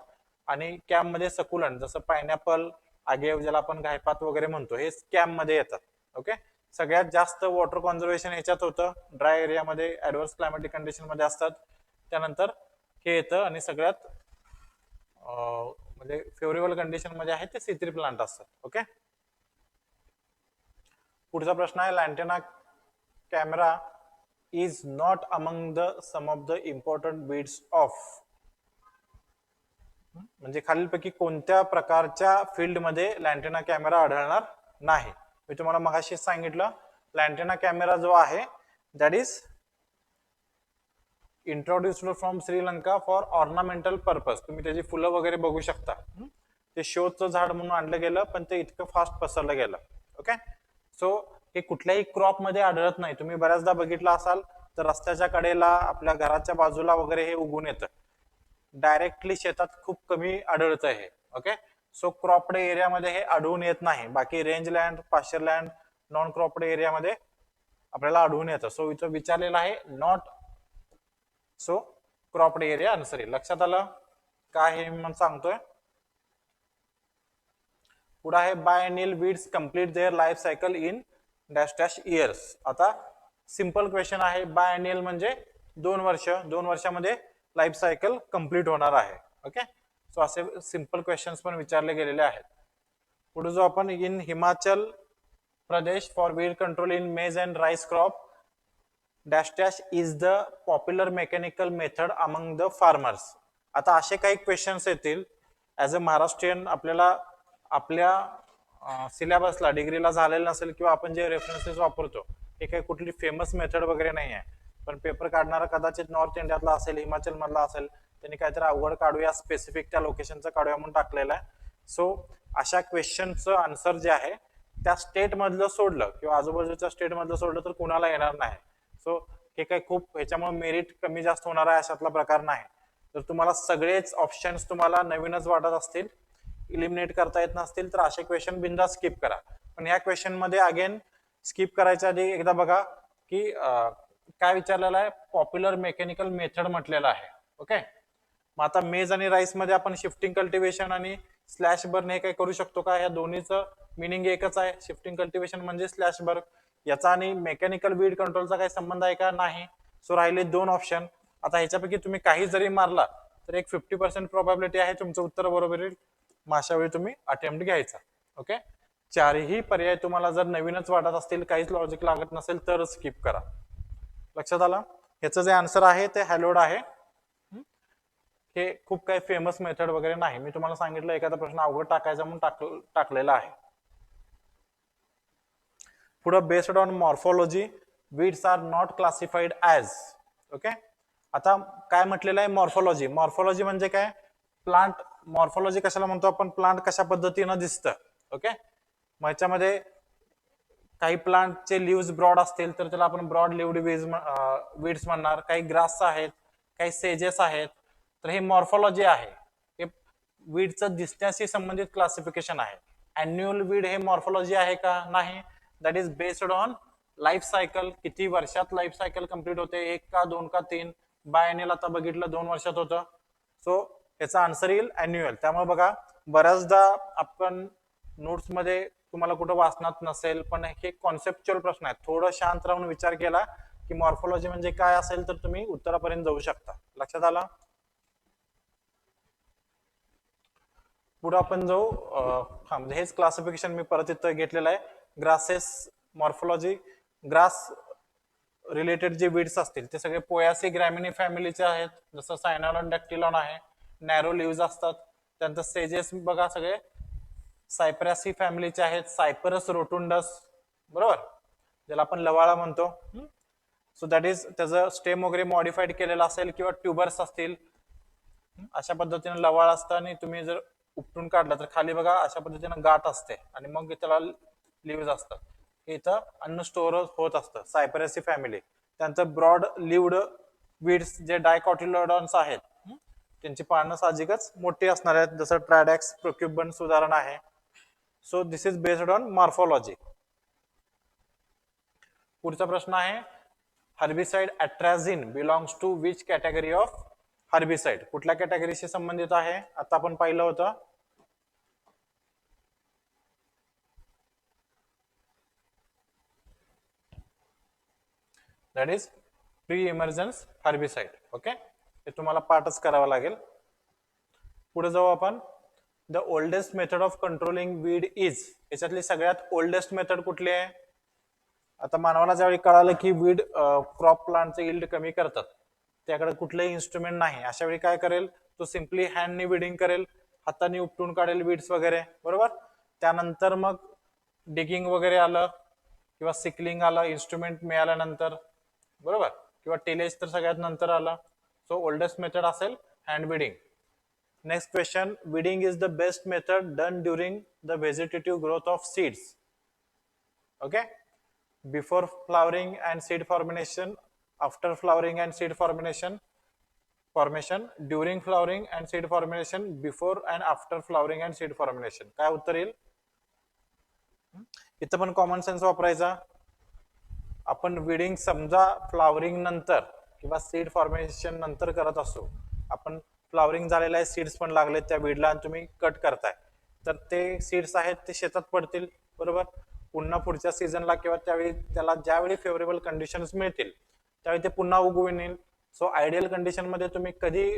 आणि कॅम्प मध्ये सकुलंट जसं पायनॅपल, आगेव ज्याला आपण घायपात वगैरे म्हणतो, हे कॅम्प मध्ये येतात. ओके, सगळ्यात जास्त वॉटर कॉन्झर्वेशन याच्यात होतं, ड्राय एरियामध्ये, ऍडव्हर्स क्लायमॅटिक कंडिशन मध्ये असतात. त्यानंतर हे येतं आणि सगळ्यात म्हणजे फेवरेबल कंडिशन मध्ये आहे ते C3 प्लांट असतात. ओके, पुढचा प्रश्न आहे, Lantana camara is not among the some of the important weeds of, म्हणजे खालीलपैकी कोणत्या प्रकारच्या फील्डमध्ये लॅन्टेना कॅमेरा आढळणार नाही. मी तुम्हाला मगाशी सांगितलं, लॅन्टेना कॅमेरा जो आहे that is introduced from Sri Lanka for ornamental purpose. तुम्ही त्याची फुलं वगैरे बघू शकता. ते शोचं झाड म्हणून आणलं गेलं, पण ते इतकं फास्ट पसरलं गेलं. ओके, सो हे कुठल्याही क्रॉप मध्ये आढळत नाही. तुम्ही बऱ्याचदा बघितलं असाल तर रस्त्याच्या कडेला, आपल्या घराच्या बाजूला वगैरे हे उगून येतं. डायरेक्टली शेतात खूप कमी आढळतं हे. ओके, सो क्रॉप्ड एरियामध्ये हे आढळून येत नाही. बाकी range land, pasture land, non cropped एरियामध्ये आपल्याला आढळून येतं. सो इथं विचारलेलं आहे not, so cropped area answer येईल. लक्षात आलं काय हे मी सांगतोय. पुढे आहे, biennial weeds complete their life cycle in dash dash years. आता सिंपल क्वेश्चन आहे, बायएनियल म्हणजे 2 वर्ष, 2 वर्षामध्ये लाईफ सायकल कंप्लीट होणार आहे. ओके, सो असे सिंपल क्वेश्चन्स पण विचारले गेलेले आहेत. पुढे जो आपण, in Himachal Pradesh for weed control in maize and rice crop dash dash is the popular mechanical method among the farmers. आता असे काही क्वेश्चन्स येतील ऍज अ महाराष्ट्रीयन, आपल्याला आपल्या सिलेबसला डिग्रीला झालेलं नसेल किंवा आपण जे रेफरन्सेस वापरतो हे काही कुठली फेमस मेथड वगैरे नाही आहे, पण पेपर काढणारा कदाचित नॉर्थ इंडियातला असेल, हिमाचल मधला असेल, त्यांनी काहीतरी अवघड काढूया, स्पेसिफिक त्या लोकेशनचं काढूया म्हणून टाकलेलं आहे. सो अशा क्वेश्चनचं आन्सर जे आहे त्या स्टेट मधलं सोडलं किंवा आजूबाजूच्या स्टेट मधलं सोडलं तर कुणाला येणार नाही. सो हे काही खूप ह्याच्यामुळे मेरिट कमी जास्त होणार आहे अशातला प्रकार नाही. जर तुम्हाला सगळेच ऑप्शन्स तुम्हाला नवीनच वाटत असतील, इलिमिनेट करता येत नसतील, तर असे क्वेश्चन बिंदा स्किप करा. पण या क्वेश्चन मध्ये अगेन स्किप करायच्या आधी एकदा बघा की काय विचारलेलं आहे, पॉप्युलर मेकॅनिकल मेथड म्हटलेलं आहे. ओके, मग आता मेज आणि राईस मध्ये आपण शिफ्टिंग कल्टिवेशन आणि स्लॅश बर्न हे काय करू शकतो का? या दोन्हीचं मिनिंग एकच आहे. शिफ्टिंग कल्टिवेशन म्हणजे स्लॅश बर्न. याचा आणि मेकॅनिकल वीड कंट्रोलचा काही संबंध आहे का? नाही. सो राहिले दोन ऑप्शन. आता ह्याच्यापैकी तुम्ही काही जरी मारला तर एक 50% प्रोबॅबिलिटी आहे तुमचं उत्तर बरोबर येईल. मग अशा वेळी तुम्ही अटेम्प्ट घ्यायचा. ओके, चारही पर्याय तुम्हाला जर नवीनच वाटत असतील, काहीच लॉजिक लागत नसेल तर स्किप करा. लक्षात आलं? ह्याचं जे आन्सर आहे ते हॅलोड आहे. हे खूप काही फेमस मेथड वगैरे नाही. मी तुम्हाला सांगितलं एखादा प्रश्न अवघड टाकायचा म्हणून टाकलेला आहे. पुढं based on morphology weeds are not classified as. Okay, आता काय म्हटलेलं आहे? मॉर्फोलॉजी. मॉर्फोलॉजी म्हणजे काय? प्लांट. मॉर्फोलॉजी कशाला म्हणतो आपण? प्लांट कशा पद्धतीनं दिसतं. ओके, मग याच्यामध्ये काही प्लांटचे लिव्स ब्रॉड असतील तर त्याला आपण ब्रॉड लिव्ड वीड्स म्हणणार. काही ग्रास आहेत, काही सेजेस आहेत. तर हे मॉर्फोलॉजी आहे. हे वीडचं दिसण्याशी संबंधित क्लासिफिकेशन आहे. अॅन्युअल वीड हे मॉर्फोलॉजी आहे का? नाही. That is based on life cycle. किती वर्षात लाईफ सायकल कम्प्लीट होते, 1 का 2 का 3. बायनेल आता बघितलं 2 वर्षात होतं. सो याचा आन्सर येईल अॅन्युअल. त्यामुळे बघा बऱ्याचदा आपण नोट्स मध्ये तुम्हाला कुठं वाचनात नसेल, पण हे कॉन्सेप्च्युअल प्रश्न आहेत. थोडं शांत राहून विचार केला की मॉर्फोलॉजी म्हणजे काय असेल तर तुम्ही उत्तरापर्यंत जाऊ शकता. लक्षात आला? पुढे आपण जाऊ. म्हणजे हेच क्लासिफिकेशन मी परत इथं घेतलेलं आहे. Grasses morphology. ग्रास रिलेटेड जे वीड्स असतील ते सगळे पोयासी ग्रॅमिनी फॅमिलीचे आहेत. जसं सायनॉलॉन डॅक्टिलॉन आहे, नॅरो लिव्ज असतात. त्यानंतर सेजेस बघा सगळे सायप्रॅसी फॅमिलीचे आहेत. सायपरस रोटुंडस, बरोबर, ज्याला आपण लवाळा म्हणतो. सो दॅट इज त्याचं स्टेम वगैरे मॉडिफाईड केलेलं असेल किंवा ट्युबर्स असतील. अशा पद्धतीने लवाळ असतं आणि तुम्ही जर उपटून काढलं तर खाली बघा अशा पद्धतीने गाठ असते आणि मग त्याला लिव्ज असतात. इथं अन्न स्टोअर होत असतं. सायपरेसी फॅमिली. त्यानंतर ब्रॉड लिव्ड वीड्स जे डायकॉटिलोडॉन्स आहेत, त्यांची पानं साहजिकच मोठी असणार आहेत. जसं ट्रायडॅक्स प्रोक्युबन्स उदाहरण आहे. So this is based on morphology. पुढचा प्रश्न आहे, herbicide atrazine belongs to which category of herbicide? कुठल्या कॅटेगरीशी संबंधित आहे? आता आपण पाहिलं होतं. That is pre emergence herbicide. Okay, हे तुम्हाला पाठच करावा लागेल. पुढे जाऊ आपण. The oldest method of controlling weed is. याच्यातली सगळ्यात ओल्डेस्ट मेथड कुठली आहे? आता मानवाला ज्यावेळी कळालं की वीड क्रॉप प्लांटचे यील्ड कमी करतात, त्याकडे कुठलंही इन्स्ट्रुमेंट नाही, अशा वेळी काय करेल तो? सिम्पली हँडनी विडिंग करेल, हाताने उपटून काढेल वीड्स वगैरे, बरोबर. त्यानंतर मग डिगिंग वगैरे आलं किंवा सिकलिंग आलं इन्स्ट्रुमेंट मिळाल्यानंतर, बरोबर, किंवा टेलेज तर सगळ्यात नंतर आलं. सो ओल्डेस्ट मेथड असेल hand weeding. Next question, weeding is the best method done during the vegetative growth of seeds. Okay, before flowering and seed formation, after flowering and seed formation, during flowering and seed formation, before and after flowering and seed formation. काय उत्तर येईल? इथं पण common sense वापरायचा. आपण weeding समजा flowering नंतर किंवा सीड फॉर्मेशन नंतर करत असो, आपण फ्लॉवरिंग झालेलं आहे, सीड्स पण लागले त्या वीडला आणि तुम्ही कट करताय, तर ते सीड्स आहेत ते शेतात पडतील, बरोबर. पुन्हा पुढच्या सीझनला किंवा त्यावेळी त्याला ज्यावेळी फेवरेबल कंडिशन्स मिळतील त्यावेळी ते पुन्हा उगवून येईल. सो आयडियल कंडिशन मध्ये तुम्ही कधी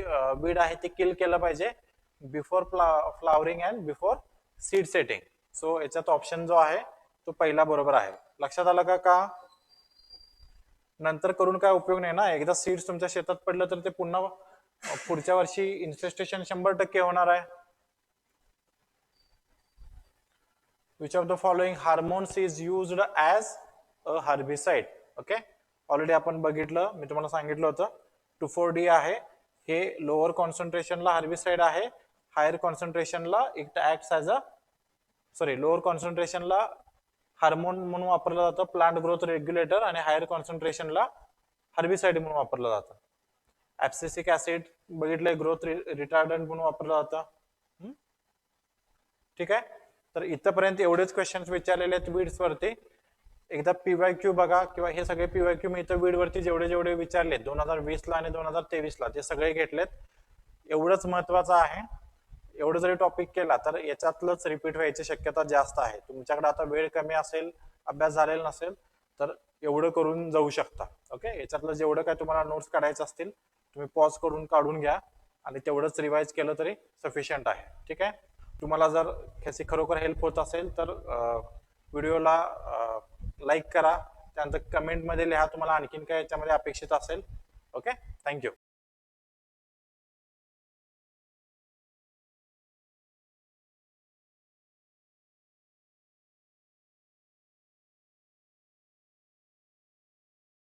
वीड आहे ते किल केलं पाहिजे? Before flowering and before seed setting. So याच्यात ऑप्शन जो आहे तो पहिला बरोबर आहे. लक्षात आलं का? नंतर करून काय उपयोग नाही ना. एकदा सीड्स तुमच्या शेतात पडलं तर ते पुन्हा पुढच्या वर्षी इन्फेस्टेशन 100% होणार आहे. Which of the following hormones is used as a herbicide? Okay, already आपण बघितलं, मी तुम्हाला सांगितलं होतं 2,4-D आहे. हे लोअर कॉन्सन्ट्रेशनला हर्बिसाइड आहे, हायर कॉन्सन्ट्रेशनला it acts as a lower कॉन्सन्ट्रेशनला हार्मोन म्हणून वापरलं जातं, प्लांट ग्रोथ रेग्युलेटर, आणि हायर कॉन्सन्ट्रेशनला हर्बिसाइड म्हणून वापरलं जातं. ऍब्सिसिक ऍसिड बघितलंय, ग्रोथ रिटार्डंट म्हणून वापरलं जातं. ठीक आहे, तर इथपर्यंत एवढेच क्वेश्चन्स विचारलेले आहेत वीड्स वरती. एकदा पीवायक्यू बघा, किंवा हे सगळे पीवायक्यू मी इथं वीड वरती जेवढे जेवढे विचारले 2020 ला आणि 2023 ला ते सगळे घेतलेत. एवढंच महत्वाचं आहे, एवढं जरी टॉपिक केला तर याच्यातलंच रिपीट व्हायची शक्यता जास्त आहे. तुमच्याकडे आता वेळ कमी असेल, अभ्यास झालेला नसेल, तर एवढं करून जाऊ शकता. ओके, याच्यातलं जेवढं काय तुम्हाला नोट्स काढायचे असतील तुम्ही पॉज करून काढून घ्या आणि तेवढंच रिवाइज केलं तरी सफिशियंट आहे. ठीक आहे, तुम्हाला जर ह्याची खरोखर हेल्प होत असेल तर व्हिडिओला लाईक करा, त्यानंतर कमेंटमध्ये लिहा तुम्हाला आणखीन काय याच्यामध्ये अपेक्षित असेल. Okay, thank you.